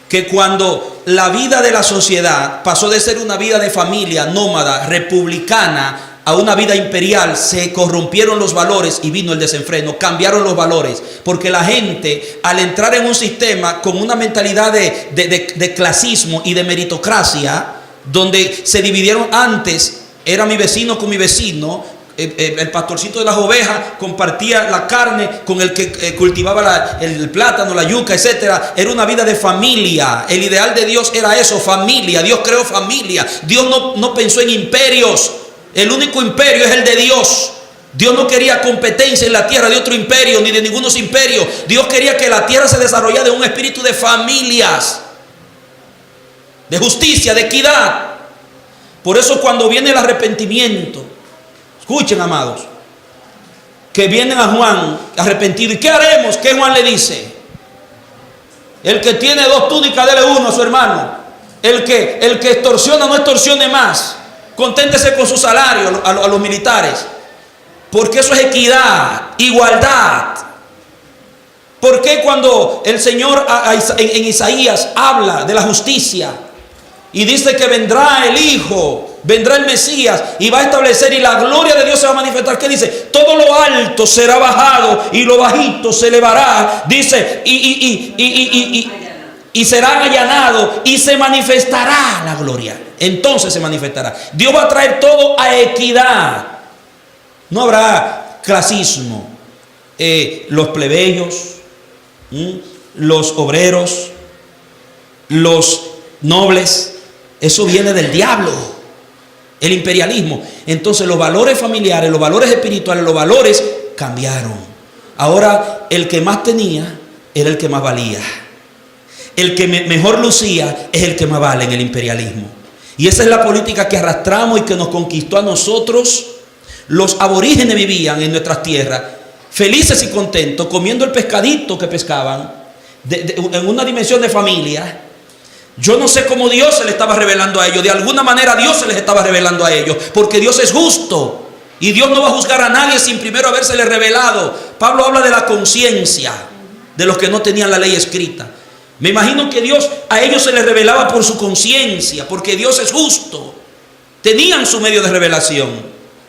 Que cuando la vida de la sociedad pasó de ser una vida de familia nómada, republicana, a una vida imperial, se corrompieron los valores y vino el desenfreno, cambiaron los valores, porque la gente, al entrar en un sistema con una mentalidad de clasismo y de meritocracia, donde se dividieron antes, era mi vecino con mi vecino, el pastorcito de las ovejas compartía la carne con el que cultivaba el plátano, la yuca, etcétera. Era una vida de familia. El ideal de Dios era eso, familia. Dios creó familia. Dios no pensó en imperios. El único imperio es el de Dios. Dios no quería competencia en la tierra de otro imperio, ni de ningunos imperios. Dios quería que la tierra se desarrollara de un espíritu de familias, de justicia, de equidad. Por eso cuando viene el arrepentimiento, escuchen, amados, que vienen a Juan arrepentido. ¿Y qué haremos? ¿Qué Juan le dice? El que tiene 2 túnicas, dele 1 a su hermano. El que extorsiona, no extorsione más. Conténtese con su salario a los militares. Porque eso es equidad, igualdad. ¿Por qué cuando el Señor en Isaías habla de la justicia y dice que vendrá el Hijo, vendrá el Mesías y va a establecer y la gloria de Dios se va a manifestar? ¿Qué dice? Todo lo alto será bajado y lo bajito se elevará. Dice y será allanado y se manifestará la gloria. Entonces se manifestará. Dios va a traer todo a equidad. No habrá clasismo. Los plebeyos, los obreros, los nobles, eso viene del diablo. El imperialismo. Entonces los valores familiares, los valores espirituales, los valores cambiaron. Ahora el que más tenía era el que más valía. El que mejor lucía es el que más vale en el imperialismo. Y esa es la política que arrastramos y que nos conquistó a nosotros. Los aborígenes vivían en nuestras tierras felices y contentos, comiendo el pescadito que pescaban, en una dimensión de familia. Yo no sé cómo Dios se le estaba revelando a ellos. De alguna manera Dios se les estaba revelando a ellos, porque Dios es justo y Dios no va a juzgar a nadie sin primero habérsele revelado. Pablo habla de la conciencia de los que no tenían la ley escrita. Me imagino que Dios a ellos se les revelaba por su conciencia, porque Dios es justo. Tenían su medio de revelación.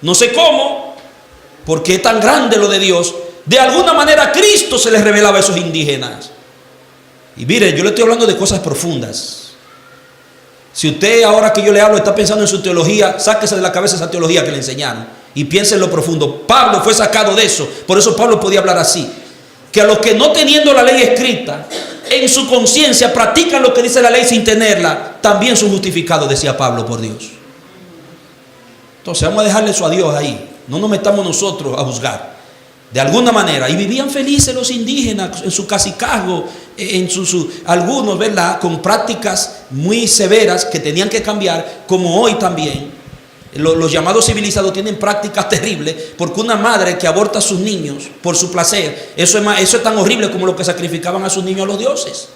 No sé cómo, porque es tan grande lo de Dios. De alguna manera Cristo se les revelaba a esos indígenas. Y mire, yo le estoy hablando de cosas profundas. Si usted ahora que yo le hablo está pensando en su teología, sáquese de la cabeza esa teología que le enseñaron y piense en lo profundo. Pablo fue sacado de eso. Por eso Pablo podía hablar así. Que a los que no teniendo la ley escrita, en su conciencia practican lo que dice la ley sin tenerla, también son justificados, decía Pablo, por Dios. Entonces vamos a dejarle eso a Dios ahí. No nos metamos nosotros a juzgar. De alguna manera. Y vivían felices los indígenas en su cacicazgo, algunos, ¿verdad?, con prácticas muy severas que tenían que cambiar, como hoy también. Los llamados civilizados tienen prácticas terribles, porque una madre que aborta a sus niños por su placer, eso es tan horrible como lo que sacrificaban a sus niños a los dioses.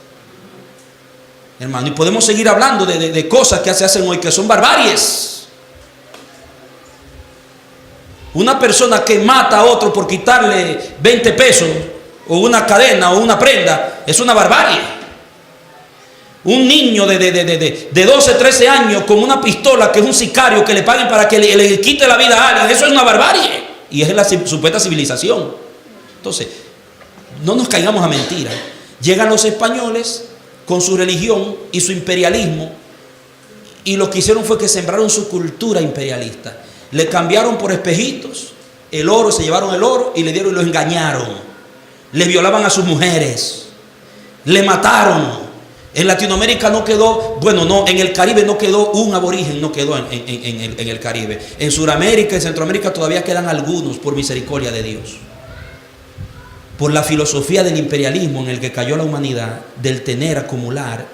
Hermano, y podemos seguir hablando de cosas que se hacen hoy que son barbaries. Una persona que mata a otro por quitarle 20 pesos o una cadena o una prenda es una barbarie. Un niño de 12, 13 años con una pistola, que es un sicario, que le paguen para que le quite la vida a alguien, eso es una barbarie. Y es la supuesta civilización. Entonces, no nos caigamos a mentiras. Llegan los españoles con su religión y su imperialismo, y lo que hicieron fue que sembraron su cultura imperialista. Le cambiaron por espejitos el oro, se llevaron el oro y le dieron y lo engañaron. Le violaban a sus mujeres, le mataron. En Latinoamérica no quedó, bueno, no, en el Caribe no quedó un aborigen, no quedó en el Caribe. En Sudamérica, en Centroamérica todavía quedan algunos, por misericordia de Dios. Por la filosofía del imperialismo en el que cayó la humanidad, del tener, acumular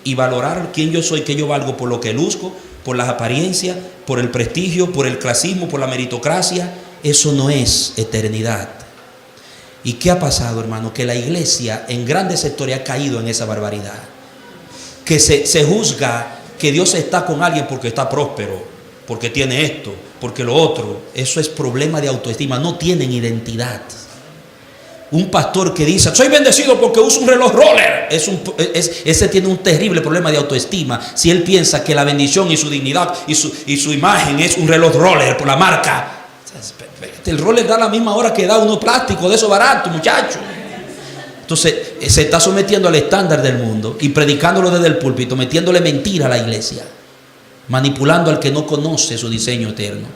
y valorar quién yo soy, qué yo valgo por lo que luzco, por las apariencias, por el prestigio, por el clasismo, por la meritocracia. Eso no es eternidad. ¿Y qué ha pasado, hermano? Que la iglesia en grandes sectores ha caído en esa barbaridad. Que se juzga que Dios está con alguien porque está próspero, porque tiene esto, porque lo otro. Eso es problema de autoestima. No tienen identidad. Un pastor que dice, soy bendecido porque uso un reloj roller. Ese tiene un terrible problema de autoestima. Si él piensa que la bendición y su dignidad y su imagen es un reloj roller por la marca. El roller da la misma hora que da uno plástico de esos baratos, muchachos. Entonces se está sometiendo al estándar del mundo y predicándolo desde el púlpito, metiéndole mentira a la iglesia, manipulando al que no conoce su diseño eterno.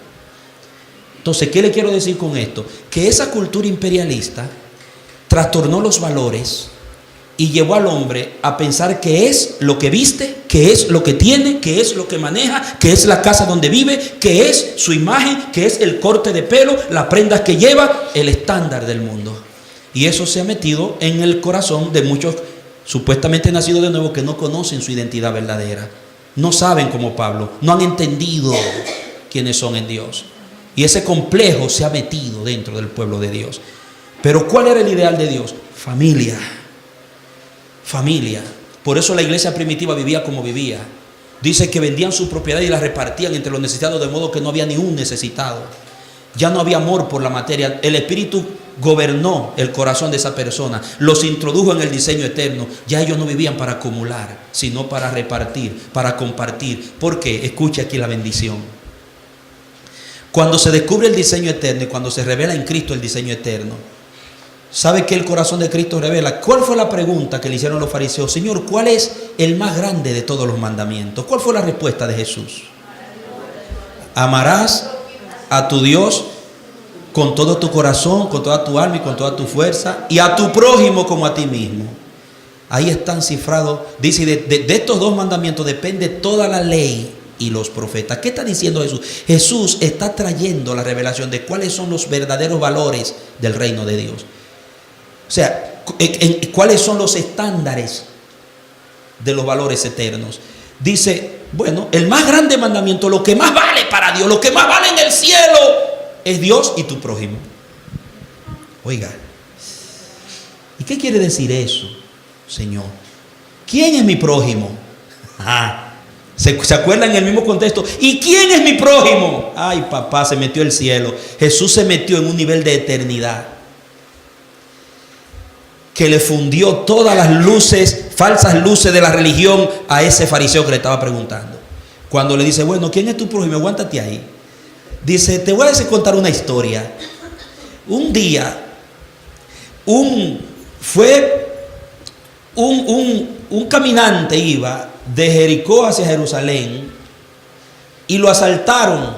Entonces, ¿qué le quiero decir con esto? Que esa cultura imperialista trastornó los valores y llevó al hombre a pensar que es lo que viste, que es lo que tiene, que es lo que maneja, que es la casa donde vive, que es su imagen, que es el corte de pelo, las prendas que lleva, el estándar del mundo. Y eso se ha metido en el corazón de muchos supuestamente nacidos de nuevo que no conocen su identidad verdadera. No saben como Pablo, no han entendido quiénes son en Dios. Y ese complejo se ha metido dentro del pueblo de Dios. Pero ¿cuál era el ideal de Dios? Familia. Familia. Por eso la iglesia primitiva vivía como vivía. Dice que vendían su propiedad y la repartían entre los necesitados, de modo que no había ni un necesitado. Ya no había amor por la materia. El Espíritu gobernó el corazón de esa persona, los introdujo en el diseño eterno. Ya ellos no vivían para acumular, sino para repartir, para compartir. ¿Por qué? Escuche aquí la bendición. Cuando se descubre el diseño eterno y cuando se revela en Cristo el diseño eterno, ¿sabe qué el corazón de Cristo revela? ¿Cuál fue la pregunta que le hicieron los fariseos? Señor, ¿cuál es el más grande de todos los mandamientos? ¿Cuál fue la respuesta de Jesús? Amarás a tu Dios con todo tu corazón, con toda tu alma y con toda tu fuerza, y a tu prójimo como a ti mismo. Ahí están cifrados. Dice, de estos dos mandamientos depende toda la ley y los profetas. ¿Qué está diciendo Jesús? Jesús está trayendo la revelación de cuáles son los verdaderos valores del reino de Dios. O sea, cuáles son los estándares de los valores eternos. Dice, bueno, el más grande mandamiento, lo que más vale para Dios, lo que más vale en el cielo, es Dios y tu prójimo. Oiga, ¿y qué quiere decir eso, Señor? ¿Quién es mi prójimo? ¿Se acuerdan en el mismo contexto? ¿Y quién es mi prójimo? Ay, papá, se metió el cielo. Jesús se metió en un nivel de eternidad que le fundió todas las luces, falsas luces de la religión a ese fariseo que le estaba preguntando. Cuando le dice, bueno, ¿quién es tu prójimo? Aguántate ahí. Dice, te voy a contar una historia. Un día, un caminante iba de Jericó hacia Jerusalén y lo asaltaron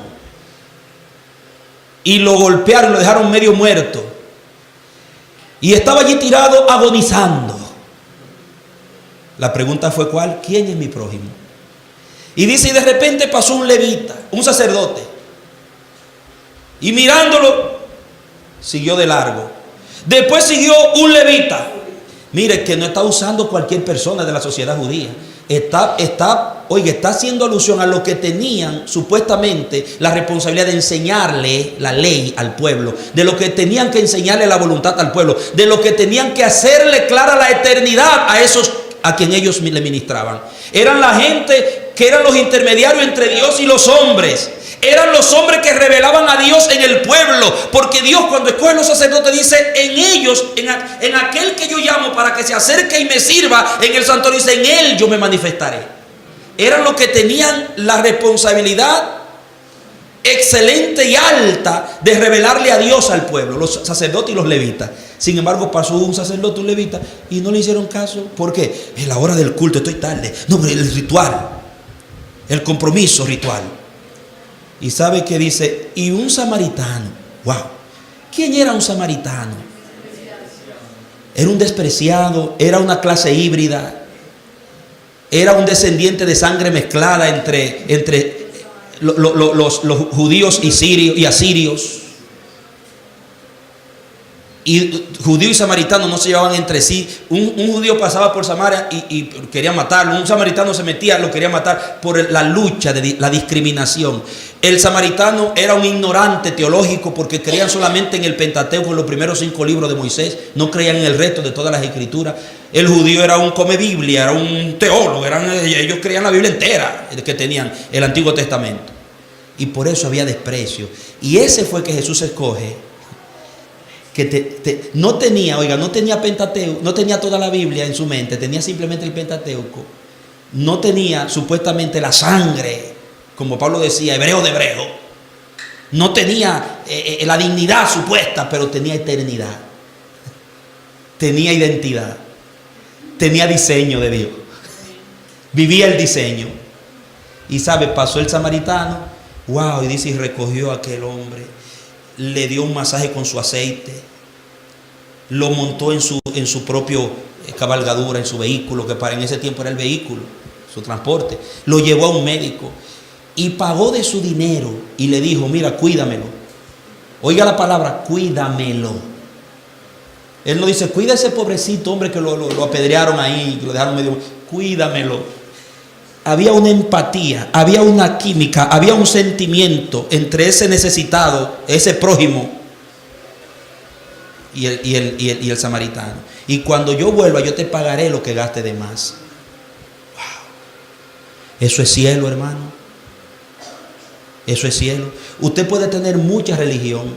y lo golpearon, lo dejaron medio muerto. Y estaba allí tirado agonizando. La pregunta fue, ¿cuál? ¿Quién es mi prójimo? Y dice, y de repente pasó un levita, un sacerdote, y mirándolo, siguió de largo. Después siguió un levita. Mire, que no está usando cualquier persona de la sociedad judía. Está haciendo alusión a lo que tenían supuestamente la responsabilidad de enseñarle la ley al pueblo, de lo que tenían que enseñarle la voluntad al pueblo, de lo que tenían que hacerle clara la eternidad a esos a quien ellos le ministraban. Eran la gente que eran los intermediarios entre Dios y los hombres. Eran los hombres que revelaban a Dios en el pueblo, porque Dios, cuando escoge a los sacerdotes, dice, en ellos, en aquel que yo llamo para que se acerque y me sirva en el santuario, dice, en él yo me manifestaré. Eran los que tenían la responsabilidad excelente y alta de revelarle a Dios al pueblo, los sacerdotes y los levitas. Sin embargo, pasó un sacerdote, un levita, y no le hicieron caso. ¿Por qué? Es la hora del culto, estoy tarde. No, pero el ritual, el compromiso ritual. Y sabe que dice, y un samaritano. Wow. ¿Quién era un samaritano? Era un despreciado, era una clase híbrida, era un descendiente de sangre mezclada entre los judíos y asirios. Y judío y samaritano no se llevaban entre sí. Un judío pasaba por Samaria y quería matarlo. Un samaritano se metía, lo quería matar por la lucha de la discriminación. El samaritano era un ignorante teológico porque creían solamente en el Pentateuco, en los primeros 5 libros de Moisés. No creían en el resto de todas las escrituras. El judío era un come Biblia, era un teólogo. Ellos creían la Biblia entera que tenían el Antiguo Testamento. Y por eso había desprecio. Y ese fue que Jesús escoge que no tenía, oiga, no tenía Pentateuco, no tenía toda la Biblia en su mente, tenía simplemente el Pentateuco, no tenía supuestamente la sangre, como Pablo decía, hebreo de hebreo, no tenía la dignidad supuesta, pero tenía eternidad, tenía identidad, tenía diseño de Dios, vivía el diseño. Y sabe, pasó el samaritano, wow, y dice, y recogió a aquel hombre, le dio un masaje con su aceite, lo montó en su propio cabalgadura, en su vehículo, que para en ese tiempo era el vehículo, su transporte, lo llevó a un médico y pagó de su dinero y le dijo, mira, cuídamelo. Oiga la palabra, cuídamelo. Él no dice, cuida a ese pobrecito hombre que lo apedrearon ahí, que lo dejaron medio, cuídamelo. Había una empatía, había una química, había un sentimiento entre ese necesitado, ese prójimo y el samaritano. Y cuando yo vuelva, yo te pagaré lo que gaste de más. Wow. Eso es cielo, hermano. Eso es cielo. Usted puede tener mucha religión,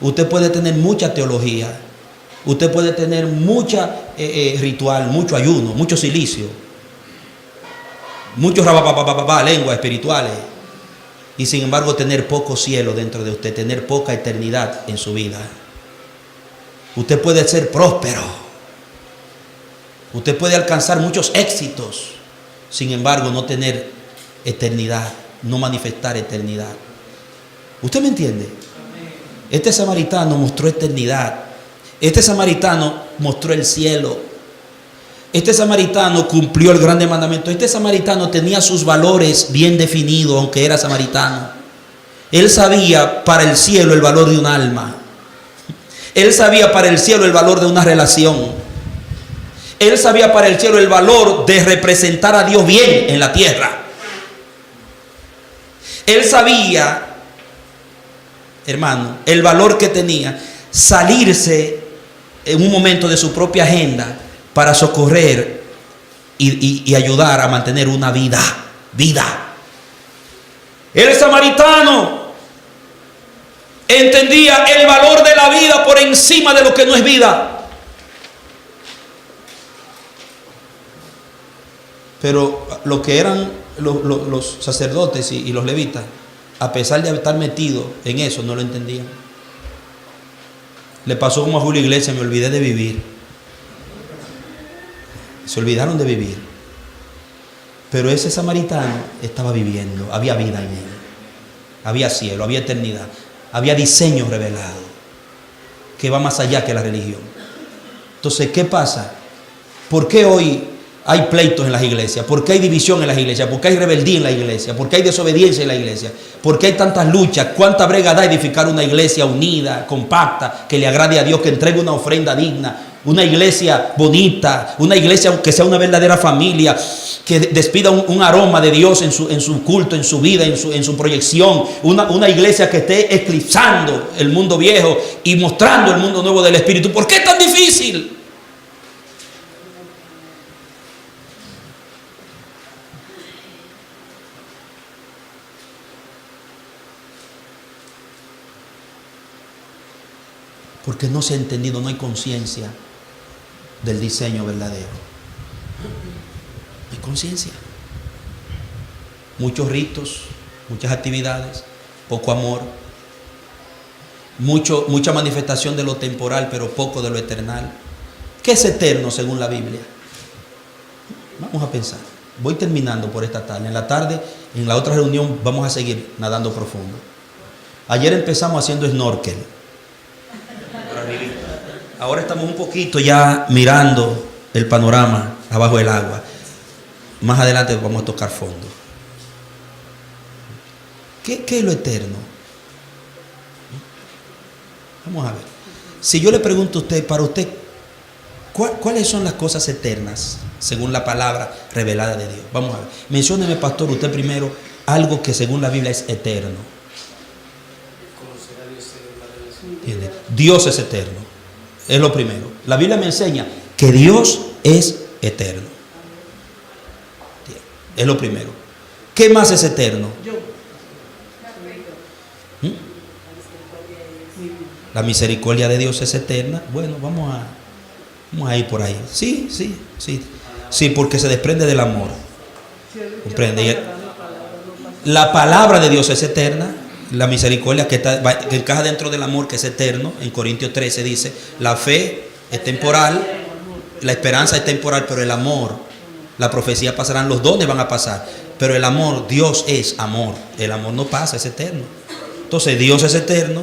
usted puede tener mucha teología, usted puede tener mucha ritual, mucho ayuno, mucho silicio, muchos lenguas espirituales, y sin embargo tener poco cielo dentro de usted, tener poca eternidad en su vida. Usted puede ser próspero, usted puede alcanzar muchos éxitos, sin embargo no tener eternidad, no manifestar eternidad. ¿Usted me entiende? Este samaritano mostró eternidad, este samaritano mostró el cielo. Este samaritano cumplió el grande mandamiento. Este samaritano tenía sus valores bien definidos, aunque era samaritano. Él sabía para el cielo el valor de un alma. Él sabía para el cielo el valor de una relación. Él sabía para el cielo el valor de representar a Dios bien en la tierra. Él sabía, hermano, el valor que tenía salirse en un momento de su propia agenda para socorrer y ayudar a mantener una vida. El samaritano entendía el valor de la vida por encima de lo que no es vida. Pero lo que eran los sacerdotes y los levitas, a pesar de estar metidos en eso, no lo entendían. Le pasó como a Julio Iglesias, me olvidé de vivir. Se olvidaron de vivir. Pero ese samaritano estaba viviendo, había vida en él, había cielo, había eternidad, había diseño revelado que va más allá que la religión. Entonces, ¿qué pasa? ¿Por qué hoy hay pleitos en las iglesias? ¿Por qué hay división en las iglesias? ¿Por qué hay rebeldía en la iglesia? ¿Por qué hay desobediencia en la iglesia? ¿Por qué hay tantas luchas? ¿Cuánta brega da edificar una iglesia unida, compacta, que le agrade a Dios, que entregue una ofrenda digna? Una iglesia bonita, una iglesia que sea una verdadera familia, que despida un aroma de Dios en su culto, en su vida, en su proyección. Una iglesia que esté eclipsando el mundo viejo y mostrando el mundo nuevo del Espíritu. ¿Por qué es tan difícil? Porque no se ha entendido, no hay conciencia del diseño verdadero. No hay conciencia. Muchos ritos, muchas actividades, poco amor, mucha manifestación de lo temporal, pero poco de lo eternal. ¿Qué es eterno según la Biblia? Vamos a pensar. Voy terminando por esta tarde. En la tarde, en la otra reunión, vamos a seguir nadando profundo. Ayer empezamos haciendo snorkel. Ahora estamos un poquito ya mirando el panorama abajo del agua. Más adelante vamos a tocar fondo. ¿Qué es lo eterno? Vamos a ver. Si yo le pregunto a usted, para usted, ¿cuáles son las cosas eternas según la palabra revelada de Dios? Vamos a ver. Mencióneme, pastor, usted primero algo que según la Biblia es eterno. ¿Entiende? Dios es eterno. Es lo primero. La Biblia me enseña que Dios es eterno. Es lo primero. ¿Qué más es eterno? La misericordia de Dios es eterna. Bueno, vamos a ir por ahí. Sí, sí, sí. Sí, porque se desprende del amor. ¿Comprende? La palabra de Dios es eterna. La misericordia que encaja dentro del amor, que es eterno. En Corintios 13 dice, la fe es temporal, la esperanza es temporal, pero el amor, la profecía pasarán, los dones van a pasar, pero el amor, Dios es amor. El amor no pasa, es eterno. Entonces Dios es eterno,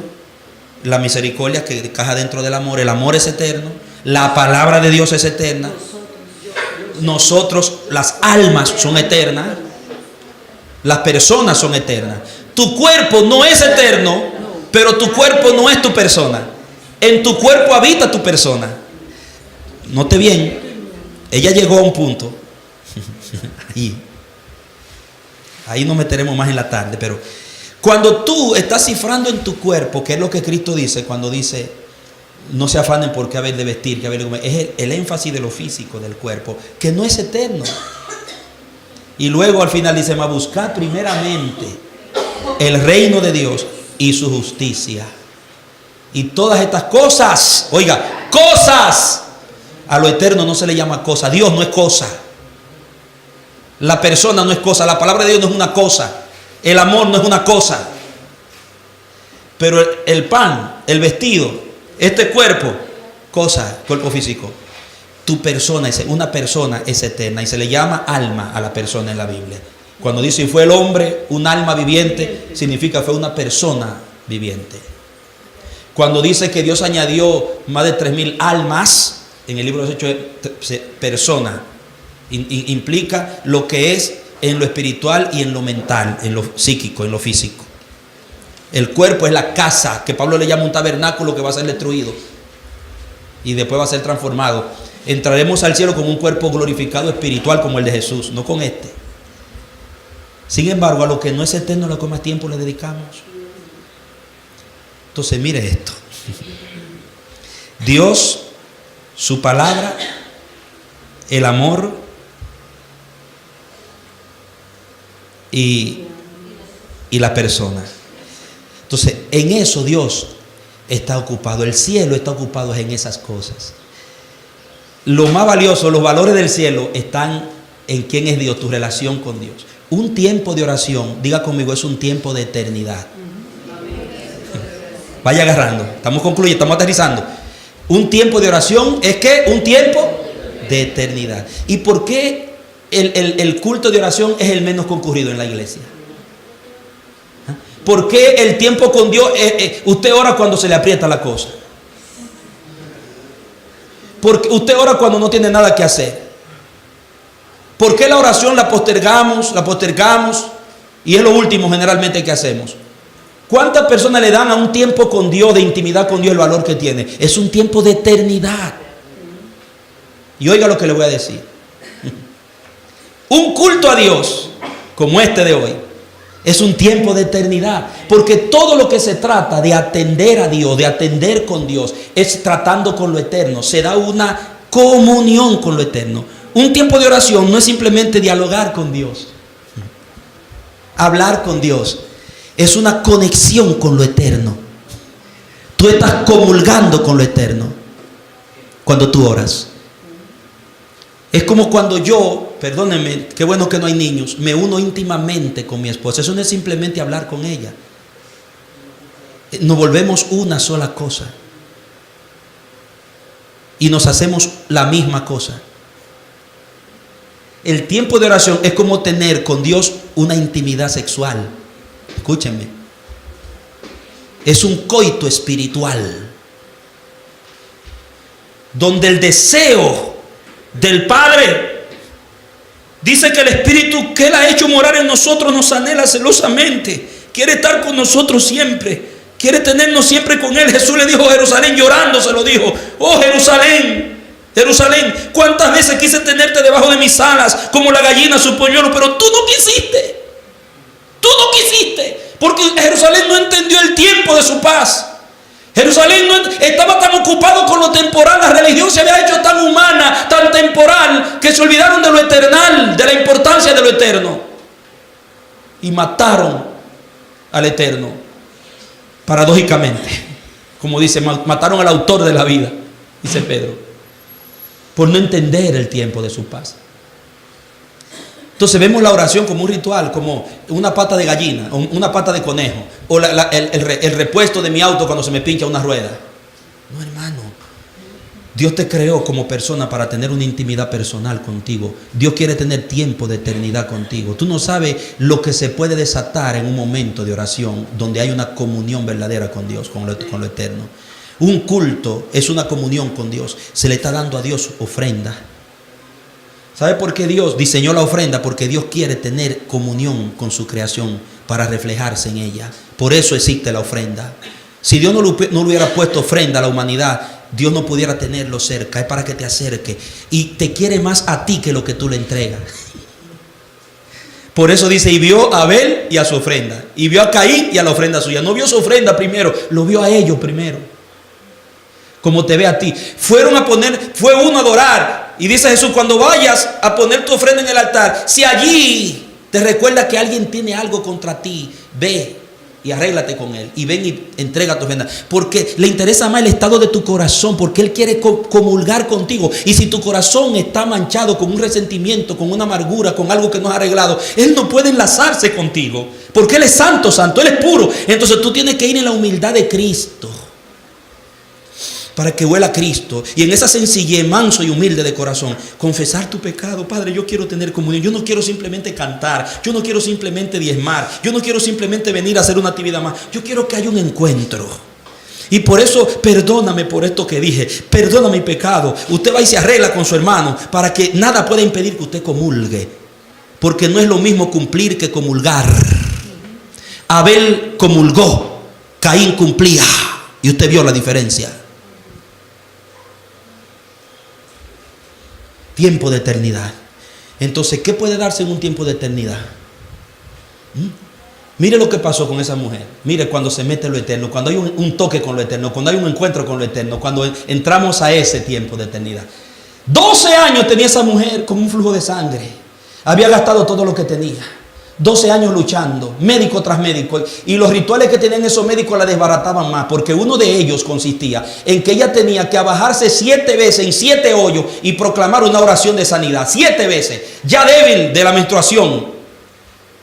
la misericordia que encaja dentro del amor, el amor es eterno, la palabra de Dios es eterna. Nosotros, las almas son eternas, las personas son eternas. Tu cuerpo no es eterno, pero tu cuerpo no es tu persona. En tu cuerpo habita tu persona. Note bien, ella llegó a un punto. Ahí nos meteremos más en la tarde, pero cuando tú estás cifrando en tu cuerpo, que es lo que Cristo dice cuando dice, no se afanen por qué haber de vestir, qué haber de comer, es el énfasis de lo físico del cuerpo, que no es eterno. Y luego al final dice, mas buscad primeramente el reino de Dios y su justicia. Y todas estas cosas, oiga, cosas, a lo eterno no se le llama cosa. Dios no es cosa. La persona no es cosa. La palabra de Dios no es una cosa. El amor no es una cosa. Pero el pan, el vestido, este cuerpo, cosa, cuerpo físico. Tu persona, una persona es eterna y se le llama alma a la persona en la Biblia. Cuando dice fue el hombre un alma viviente, significa fue una persona viviente. Cuando dice que Dios añadió más de 3,000 almas, en el libro de los Hechos, persona, implica lo que es en lo espiritual y en lo mental, en lo psíquico, en lo físico. El cuerpo es la casa, que Pablo le llama un tabernáculo que va a ser destruido y después va a ser transformado. Entraremos al cielo con un cuerpo glorificado espiritual como el de Jesús, no con este. Sin embargo, a lo que no es eterno, a lo que más tiempo le dedicamos. Entonces, mire esto. Dios, su palabra, el amor y la persona. Entonces, en eso Dios está ocupado. El cielo está ocupado en esas cosas. Lo más valioso, los valores del cielo están en quién es Dios, tu relación con Dios. Un tiempo de oración, diga conmigo, es un tiempo de eternidad. Vaya agarrando, estamos concluyendo, estamos aterrizando. Un tiempo de oración es que un tiempo de eternidad. ¿Y por qué el culto de oración es el menos concurrido en la iglesia? ¿Por qué el tiempo con Dios, usted ora cuando se le aprieta la cosa? Porque usted ora cuando no tiene nada que hacer. ¿Por qué la oración la postergamos y es lo último generalmente que hacemos? ¿Cuántas personas le dan a un tiempo con Dios, de intimidad con Dios, el valor que tiene? Es un tiempo de eternidad. Y oiga lo que le voy a decir. Un culto a Dios como este de hoy es un tiempo de eternidad, porque todo lo que se trata de atender a Dios, de atender con Dios, es tratando con lo eterno. Se da una comunión con lo eterno. Un tiempo de oración no es simplemente dialogar con Dios, hablar con Dios. Es una conexión con lo eterno. Tú estás comulgando con lo eterno cuando tú oras. Es como cuando yo, perdónenme, qué bueno que no hay niños, me uno íntimamente con mi esposa. Eso no es simplemente hablar con ella. Nos volvemos una sola cosa. Y nos hacemos la misma cosa. El tiempo de oración es como tener con Dios una intimidad sexual. Escúchenme. Es un coito espiritual, donde el deseo del Padre dice que el Espíritu que Él ha hecho morar en nosotros nos anhela celosamente. Quiere estar con nosotros siempre. Quiere tenernos siempre con Él. Jesús le dijo a Jerusalén, llorando se lo dijo: oh Jerusalén, Jerusalén, cuántas veces quise tenerte debajo de mis alas, como la gallina su polluelo, pero tú no quisiste. Tú no quisiste, porque Jerusalén no entendió el tiempo de su paz. Jerusalén no estaba tan ocupado con lo temporal. La religión se había hecho tan humana, tan temporal, que se olvidaron de lo eternal, de la importancia de lo eterno, y mataron al eterno, paradójicamente. Como dice, mataron al autor de la vida, dice Pedro, por no entender el tiempo de su paz. Entonces vemos la oración como un ritual, como una pata de gallina, o una pata de conejo, o el repuesto de mi auto cuando se me pincha una rueda. No, hermano. Dios te creó como persona para tener una intimidad personal contigo. Dios quiere tener tiempo de eternidad contigo. Tú no sabes lo que se puede desatar en un momento de oración donde hay una comunión verdadera con Dios, con lo eterno. Un culto es una comunión con Dios. Se le está dando a Dios ofrenda. ¿Sabe por qué Dios diseñó la ofrenda? Porque Dios quiere tener comunión con su creación para reflejarse en ella. Por eso existe la ofrenda. Si Dios no le hubiera puesto ofrenda a la humanidad, Dios no pudiera tenerlo cerca. Es para que te acerque. Y te quiere más a ti que lo que tú le entregas. Por eso dice, y vio a Abel y a su ofrenda. Y vio a Caín y a la ofrenda suya. No vio su ofrenda primero, lo vio a ellos primero. Como te ve a ti. Fue uno a adorar. Y dice Jesús, cuando vayas a poner tu ofrenda en el altar, si allí te recuerda que alguien tiene algo contra ti, ve y arréglate con él. Y ven y entrega tu ofrenda. Porque le interesa más el estado de tu corazón. Porque Él quiere comulgar contigo. Y si tu corazón está manchado con un resentimiento, con una amargura, con algo que no has arreglado, Él no puede enlazarse contigo. Porque Él es santo, santo. Él es puro. Entonces tú tienes que ir en la humildad de Cristo. Para que huela a Cristo. Y en esa sencillez, manso y humilde de corazón, confesar tu pecado. Padre, yo quiero tener comunión. Yo no quiero simplemente cantar. Yo no quiero simplemente diezmar. Yo no quiero simplemente venir a hacer una actividad más. Yo quiero que haya un encuentro. Y por eso, perdóname por esto que dije. Perdona mi pecado. Usted va y se arregla con su hermano para que nada pueda impedir que usted comulgue. Porque no es lo mismo cumplir que comulgar. Abel comulgó. Caín cumplía. Y usted vio la diferencia. Tiempo de eternidad. Entonces, ¿qué puede darse en un tiempo de eternidad? Mire lo que pasó con esa mujer. Mire cuando se mete lo eterno, cuando hay un toque con lo eterno, cuando hay un encuentro con lo eterno, cuando entramos a ese tiempo de eternidad. 12 años tenía esa mujer con un flujo de sangre. Había gastado todo lo que tenía. 12 años luchando, médico tras médico. Y los rituales que tenían esos médicos la desbarataban más. Porque uno de ellos consistía en que ella tenía que abajarse 7 veces en 7 hoyos y proclamar una oración de sanidad. 7 veces, ya débil de la menstruación.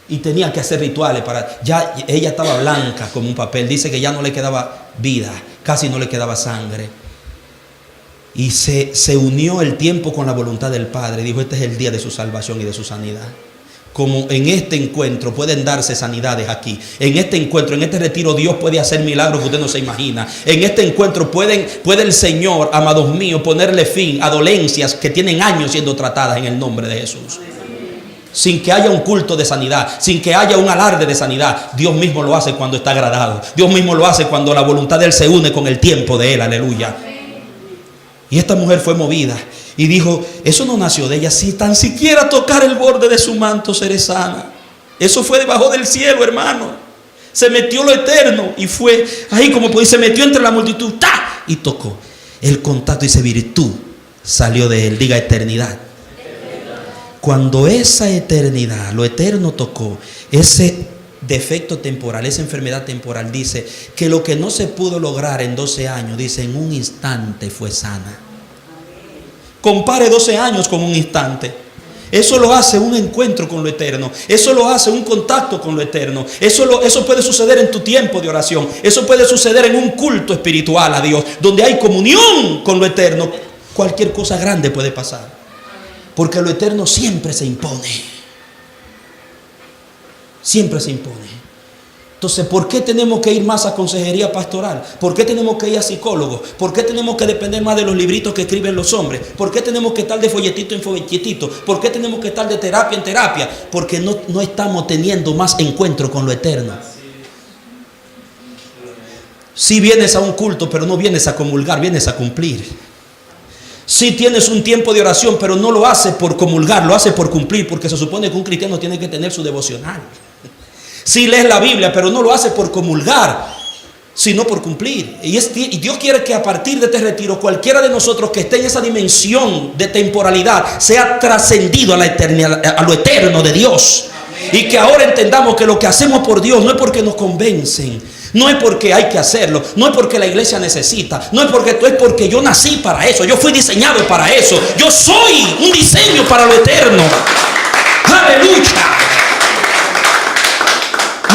Y tenía que hacer rituales para... Ya ella estaba blanca como un papel. Dice que ya no le quedaba vida, casi no le quedaba sangre. Y se unió el tiempo con la voluntad del Padre. Dijo, este es el día de su salvación y de su sanidad. Como en este encuentro pueden darse sanidades aquí. En este encuentro, en este retiro, Dios puede hacer milagros que usted no se imagina. En este encuentro puede el Señor, amados míos, ponerle fin a dolencias que tienen años siendo tratadas en el nombre de Jesús. Sin que haya un culto de sanidad, sin que haya un alarde de sanidad. Dios mismo lo hace cuando está agradado. Dios mismo lo hace cuando la voluntad de Él se une con el tiempo de Él. Aleluya. Y esta mujer fue movida. Y dijo, eso no nació de ella. Si tan siquiera tocar el borde de su manto seré sana. Eso fue debajo del cielo, hermano. Se metió lo eterno y fue ahí como pues, se metió entre la multitud. ¡Ta! Y tocó. El contacto dice virtud salió de él. Diga eternidad. Cuando esa eternidad, lo eterno tocó, ese defecto temporal, esa enfermedad temporal, dice que lo que no se pudo lograr en 12 años, dice en un instante fue sana. Compare 12 años con un instante. Eso lo hace un encuentro con lo eterno. Eso lo hace un contacto con lo eterno. Eso puede suceder en tu tiempo de oración. Eso puede suceder en un culto espiritual a Dios, donde hay comunión con lo eterno. Cualquier cosa grande puede pasar. Porque lo eterno siempre se impone. Siempre se impone. Entonces, ¿por qué tenemos que ir más a consejería pastoral? ¿Por qué tenemos que ir a psicólogos? ¿Por qué tenemos que depender más de los libritos que escriben los hombres? ¿Por qué tenemos que estar de folletito en folletito? ¿Por qué tenemos que estar de terapia en terapia? Porque no estamos teniendo más encuentro con lo eterno. Si vienes a un culto, pero no vienes a comulgar, vienes a cumplir. Si tienes un tiempo de oración, pero no lo hace por comulgar, lo hace por cumplir, porque se supone que un cristiano tiene que tener su devocional. Si lees la Biblia, pero no lo hace por comulgar, sino por cumplir. Y Dios quiere que a partir de este retiro, cualquiera de nosotros que esté en esa dimensión de temporalidad, sea trascendido a la eternidad, a lo eterno de Dios. Y que ahora entendamos que lo que hacemos por Dios no es porque nos convencen, no es porque hay que hacerlo, no es porque la iglesia necesita, no es porque es porque yo nací para eso, yo fui diseñado para eso, yo soy un diseño para lo eterno. Aleluya.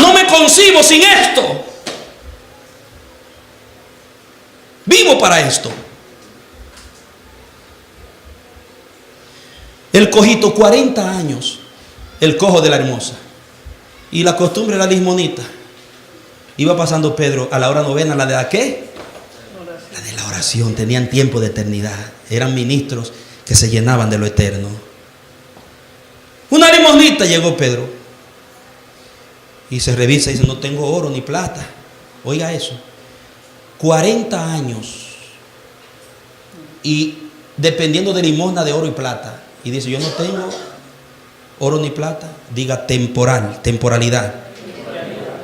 No me concibo sin esto. Vivo para esto. El cojito, 40 años, el cojo de la Hermosa. Y la costumbre era lismonita. Iba pasando Pedro a la hora novena, ¿la de la qué? La de la oración. Tenían tiempo de eternidad. Eran ministros que se llenaban de lo eterno. Una limonita llegó Pedro. Y se revisa y dice, no tengo oro ni plata. Oiga eso. 40 años. Y dependiendo de limosna de oro y plata. Y dice, yo no tengo oro ni plata. Diga temporal, temporalidad.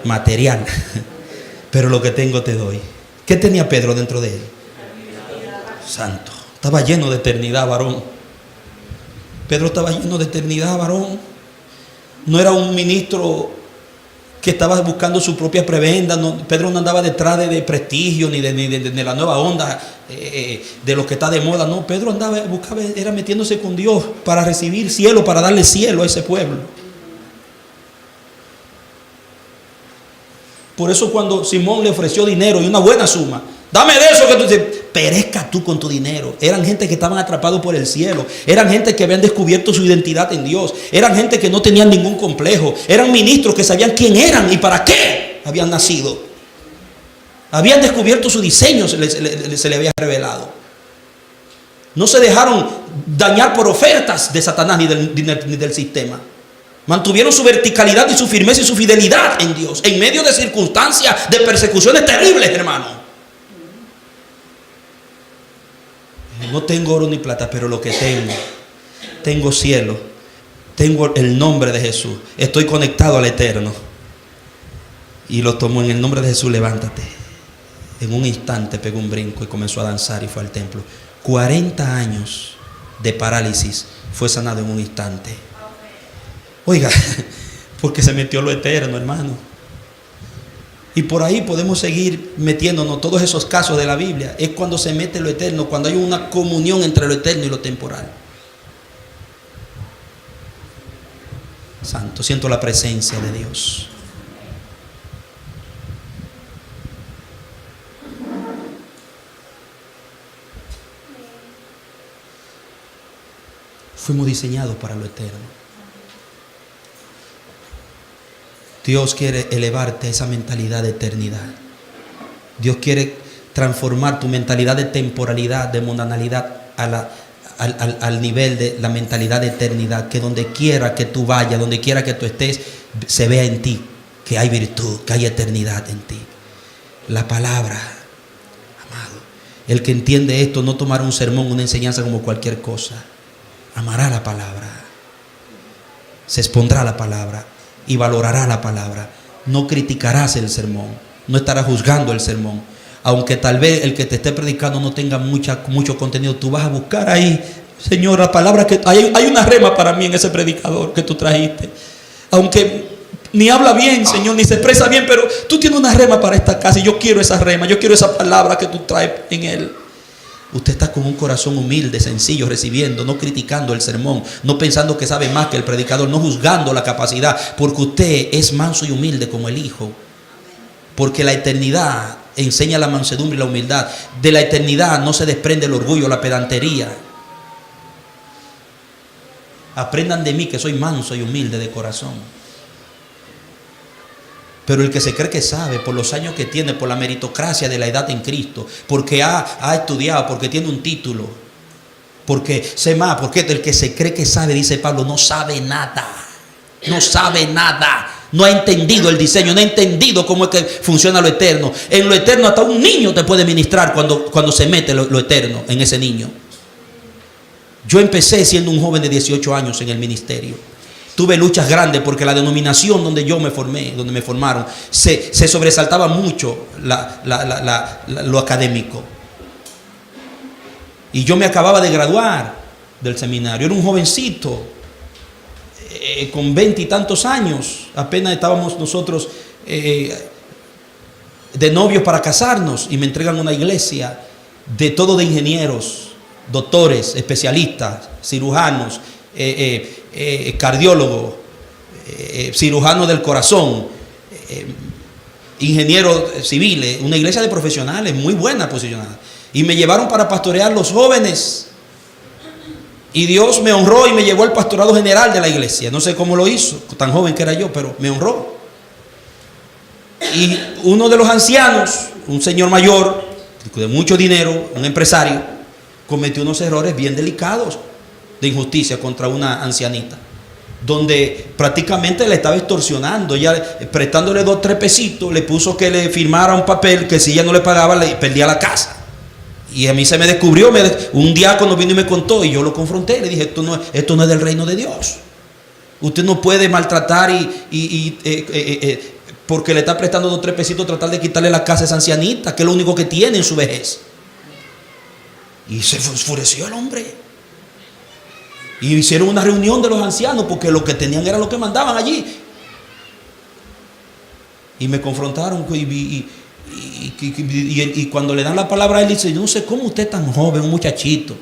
Material. Pero lo que tengo te doy. ¿Qué tenía Pedro dentro de él? Santo. Estaba lleno de eternidad, varón. Pedro estaba lleno de eternidad, varón. No era un ministro que estaba buscando su propia prebenda. No, Pedro no andaba detrás de prestigio ni de la nueva onda, de lo que está de moda. No, Pedro andaba, buscaba, era metiéndose con Dios para recibir cielo, para darle cielo a ese pueblo. Por eso cuando Simón le ofreció dinero y una buena suma, dame de eso que tú dices, perezca tú con tu dinero. Eran gente que estaban atrapados por el cielo. Eran gente que habían descubierto su identidad en Dios. Eran gente que no tenían ningún complejo. Eran ministros que sabían quién eran y para qué habían nacido. Habían descubierto su diseño, se le había revelado. No se dejaron dañar por ofertas de Satanás ni del sistema. Mantuvieron su verticalidad y su firmeza y su fidelidad en Dios, en medio de circunstancias de persecuciones terribles, hermano. No tengo oro ni plata, pero lo que tengo cielo, tengo el nombre de Jesús, estoy conectado al eterno. Y lo tomó en el nombre de Jesús, levántate. En un instante pegó un brinco y comenzó a danzar y fue al templo. 40 años de parálisis, fue sanado en un instante. Oiga, porque se metió lo eterno, hermano. Y por ahí podemos seguir metiéndonos todos esos casos de la Biblia. Es cuando se mete lo eterno, cuando hay una comunión entre lo eterno y lo temporal. Santo, siento la presencia de Dios. Fuimos diseñados para lo eterno. Dios quiere elevarte a esa mentalidad de eternidad. Dios quiere transformar tu mentalidad de temporalidad, de mundanalidad al nivel de la mentalidad de eternidad. Que donde quiera que tú vayas, donde quiera que tú estés, se vea en ti que hay virtud, que hay eternidad en ti. La palabra, amado, el que entiende esto no tomará un sermón, una enseñanza como cualquier cosa. Amará la palabra, se expondrá la palabra y valorará la palabra. No criticarás el sermón, no estarás juzgando el sermón. Aunque tal vez el que te esté predicando no tenga mucho contenido, tú vas a buscar ahí, Señor, la palabra que hay una rema para mí en ese predicador que tú trajiste. Aunque ni habla bien, Señor, ni se expresa bien, pero tú tienes una rema para esta casa y yo quiero esa rema, yo quiero esa palabra que tú traes en él. Usted está con un corazón humilde, sencillo, recibiendo, no criticando el sermón, no pensando que sabe más que el predicador, no juzgando la capacidad, porque usted es manso y humilde como el Hijo. Porque la eternidad enseña la mansedumbre y la humildad. De la eternidad no se desprende el orgullo, la pedantería. Aprendan de mí que soy manso y humilde de corazón. Pero el que se cree que sabe, por los años que tiene, por la meritocracia de la edad en Cristo, porque ha estudiado, porque tiene un título, porque sé más, porque el que se cree que sabe, dice Pablo, no sabe nada. No sabe nada. No ha entendido el diseño, no ha entendido cómo es que funciona lo eterno. En lo eterno hasta un niño te puede ministrar cuando se mete lo eterno en ese niño. Yo empecé siendo un joven de 18 años en el ministerio. Tuve luchas grandes porque la denominación donde yo me formé, donde me formaron, se sobresaltaba mucho lo académico. Y yo me acababa de graduar del seminario. Era un jovencito con 20 y tantos años, apenas estábamos nosotros de novios para casarnos, y me entregan una iglesia de todo, de ingenieros, doctores, especialistas, cirujanos, cardiólogos, cirujanos del corazón, ingenieros civiles, una iglesia de profesionales muy buena posicionada. Y me llevaron para pastorear los jóvenes. Y Dios me honró y me llevó al pastorado general de la iglesia. No sé cómo lo hizo, tan joven que era yo, pero me honró. Y uno de los ancianos, un señor mayor, de mucho dinero, un empresario, cometió unos errores bien delicados de injusticia contra una ancianita, donde prácticamente le estaba extorsionando, ella prestándole 2 o 3 pesitos, le puso que le firmara un papel que si ella no le pagaba, le perdía la casa. Y a mí se me descubrió, un diácono vino y me contó, y yo lo confronté, le dije, esto no es del reino de Dios. Usted no puede maltratar porque le está prestando 2 o 3 pesitos, tratar de quitarle la casa a esa ancianita, que es lo único que tiene en su vejez. Y se enfureció el hombre. Y hicieron una reunión de los ancianos, porque lo que tenían era lo que mandaban allí. Y me confrontaron, y cuando le dan la palabra a él, dice, yo no sé cómo usted es tan joven, un muchachito.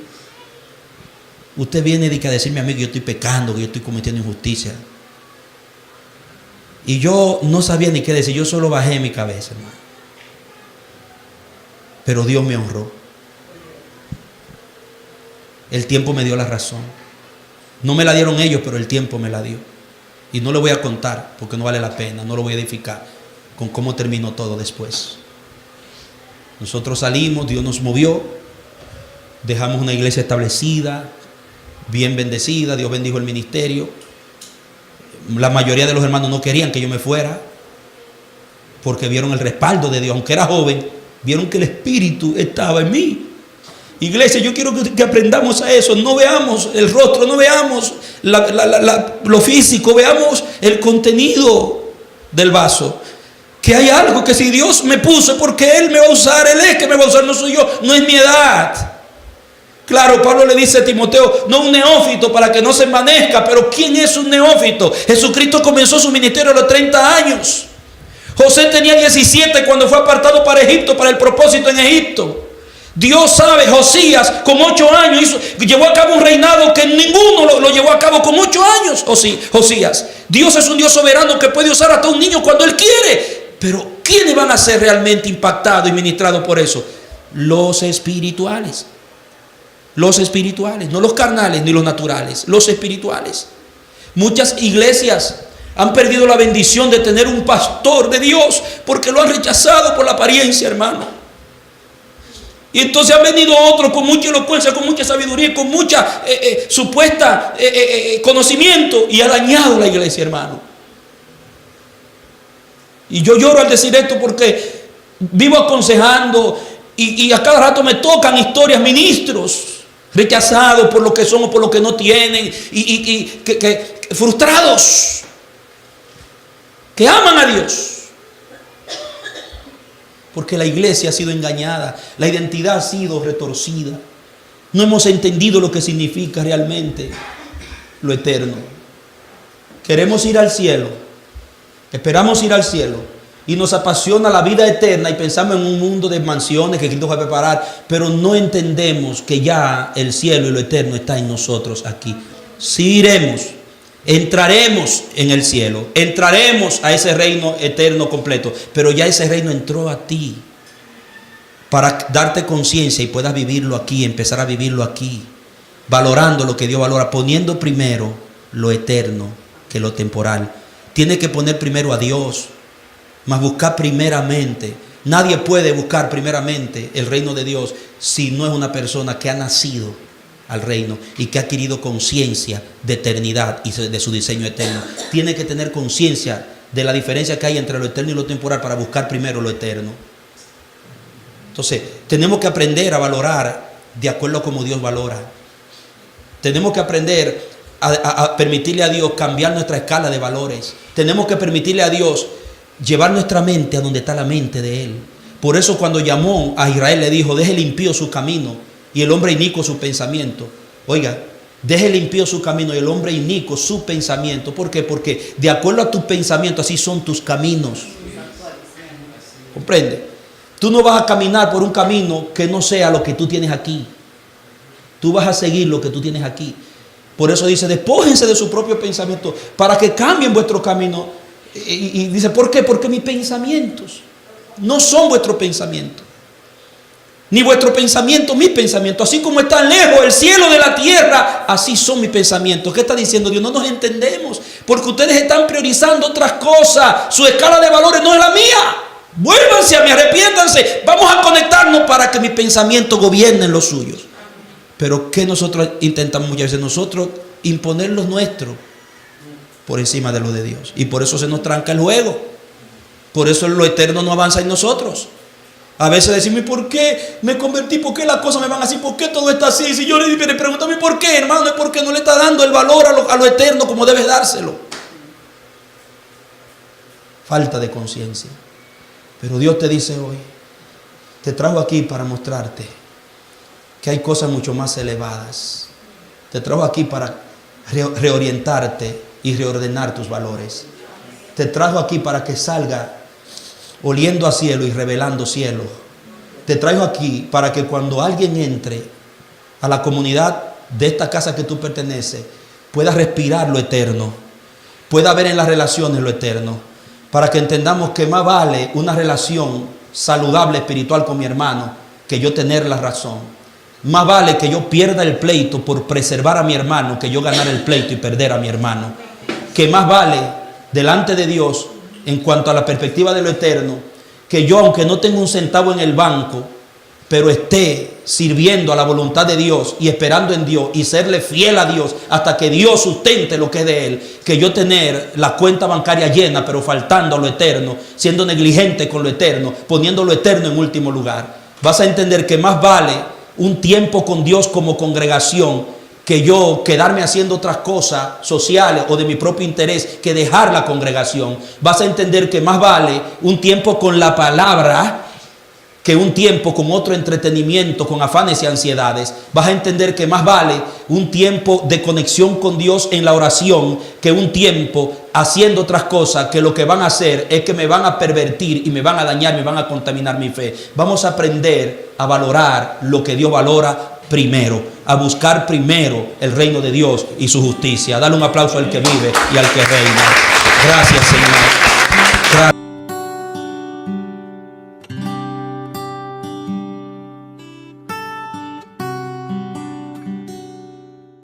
Usted viene a decirme a mí que yo estoy pecando, que yo estoy cometiendo injusticia. Y yo no sabía ni qué decir, yo solo bajé mi cabeza, hermano. Pero Dios me honró. El tiempo me dio la razón. No me la dieron ellos, pero el tiempo me la dio. Y no le voy a contar, porque no vale la pena, no lo voy a edificar con cómo terminó todo después. Nosotros salimos, Dios nos movió, dejamos una iglesia establecida, bien bendecida, Dios bendijo el ministerio. La mayoría de los hermanos no querían que yo me fuera, porque vieron el respaldo de Dios. Aunque era joven, vieron que el Espíritu estaba en mí. Iglesia, yo quiero que aprendamos a eso. No veamos el rostro, no veamos lo físico, veamos el contenido del vaso. Que hay algo que si Dios me puso, porque Él me va a usar, Él es que me va a usar, no soy yo, no es mi edad. Claro, Pablo le dice a Timoteo, no un neófito para que no se envanezca, pero ¿quién es un neófito? Jesucristo comenzó su ministerio a los 30 años. José tenía 17 cuando fue apartado para Egipto, para el propósito en Egipto. Dios sabe, Josías con 8 años llevó a cabo un reinado que ninguno lo llevó a cabo con 8 años. Josías. Dios es un Dios soberano que puede usar hasta un niño cuando Él quiere. Pero ¿quiénes van a ser realmente impactados y ministrados por eso? Los espirituales. Los espirituales, no los carnales ni los naturales, los espirituales. Muchas iglesias han perdido la bendición de tener un pastor de Dios porque lo han rechazado por la apariencia, hermano. Y entonces han venido otros con mucha elocuencia, con mucha sabiduría, con mucha supuesta conocimiento, y ha dañado la iglesia, hermano. Y yo lloro al decir esto porque vivo aconsejando y a cada rato me tocan historias, ministros rechazados por lo que son o por lo que no tienen, y que frustrados, que aman a Dios. Porque la iglesia ha sido engañada, la identidad ha sido retorcida. No hemos entendido lo que significa realmente lo eterno. Queremos ir al cielo, esperamos ir al cielo, y nos apasiona la vida eterna y pensamos en un mundo de mansiones que Cristo va a preparar, pero no entendemos que ya el cielo y lo eterno está en nosotros aquí. Sí iremos, entraremos en el cielo, entraremos a ese reino eterno completo, pero ya ese reino entró a ti para darte conciencia y puedas vivirlo aquí, empezar a vivirlo aquí, valorando lo que Dios valora, poniendo primero lo eterno que lo temporal. Tienes que poner primero a Dios, más buscar primeramente. Nadie puede buscar primeramente el reino de Dios si no es una persona que ha nacido al reino y que ha adquirido conciencia de eternidad y de su diseño eterno. Tiene que tener conciencia de la diferencia que hay entre lo eterno y lo temporal para buscar primero lo eterno. Entonces, tenemos que aprender a valorar de acuerdo a como Dios valora. Tenemos que aprender a permitirle a Dios cambiar nuestra escala de valores. Tenemos que permitirle a Dios llevar nuestra mente a donde está la mente de Él. Por eso cuando llamó a Israel le dijo, deje el impío su camino y el hombre inicuo su pensamiento. Oiga, Deje el impío su camino y el hombre inicuo su pensamiento. ¿Por qué? Porque de acuerdo a tu pensamiento, así son tus caminos. ¿Comprende? Tú no vas a caminar por un camino que no sea lo que tú tienes aquí. Tú vas a seguir lo que tú tienes aquí. Por eso dice, despójense de su propio pensamiento para que cambien vuestro camino. Y dice, ¿por qué? Porque mis pensamientos no son vuestros pensamientos. Ni vuestro pensamiento, mis pensamientos. Así como están lejos el cielo de la tierra, así son mis pensamientos. ¿Qué está diciendo Dios? No nos entendemos, porque ustedes están priorizando otras cosas. Su escala de valores no es la mía. Vuélvanse a mí, arrepiéntanse. Vamos a conectarnos para que mis pensamientos gobiernen los suyos. Pero ¿qué nosotros intentamos muchas veces? Nosotros imponer los nuestros por encima de lo de Dios. Y por eso se nos tranca el juego. Por eso lo eterno no avanza en nosotros. A veces decimos, ¿y por qué me convertí? ¿Por qué las cosas me van así? ¿Por qué todo está así? Si yo le pregunto, ¿por qué, hermano? Es porque no le está dando el valor a lo eterno como debes dárselo. Falta de conciencia. Pero Dios te dice hoy, te trajo aquí para mostrarte que hay cosas mucho más elevadas. Te trajo aquí para reorientarte y reordenar tus valores. Te trajo aquí para que salga oliendo a cielo y revelando cielo. Te traigo aquí para que cuando alguien entre a la comunidad de esta casa que tú perteneces, pueda respirar lo eterno, pueda ver en las relaciones lo eterno, para que entendamos que más vale una relación saludable espiritual con mi hermano que yo tener la razón. Más vale que yo pierda el pleito por preservar a mi hermano que yo ganar el pleito y perder a mi hermano. Que más vale delante de Dios, en cuanto a la perspectiva de lo eterno, que yo, aunque no tenga un centavo en el banco, pero esté sirviendo a la voluntad de Dios y esperando en Dios y serle fiel a Dios hasta que Dios sustente lo que es de Él, que yo tener la cuenta bancaria llena pero faltando a lo eterno, siendo negligente con lo eterno, poniendo lo eterno en último lugar. Vas a entender que más vale un tiempo con Dios como congregación que yo quedarme haciendo otras cosas sociales o de mi propio interés que dejar la congregación. Vas a entender que más vale un tiempo con la palabra que un tiempo con otro entretenimiento, con afanes y ansiedades. Vas a entender que más vale un tiempo de conexión con Dios en la oración que un tiempo haciendo otras cosas que lo que van a hacer es que me van a pervertir y me van a dañar, me van a contaminar mi fe. Vamos a aprender a valorar lo que Dios valora primero, a buscar primero el reino de Dios y su justicia. Dale un aplauso al que vive y al que reina. Gracias, Señor. Gracias.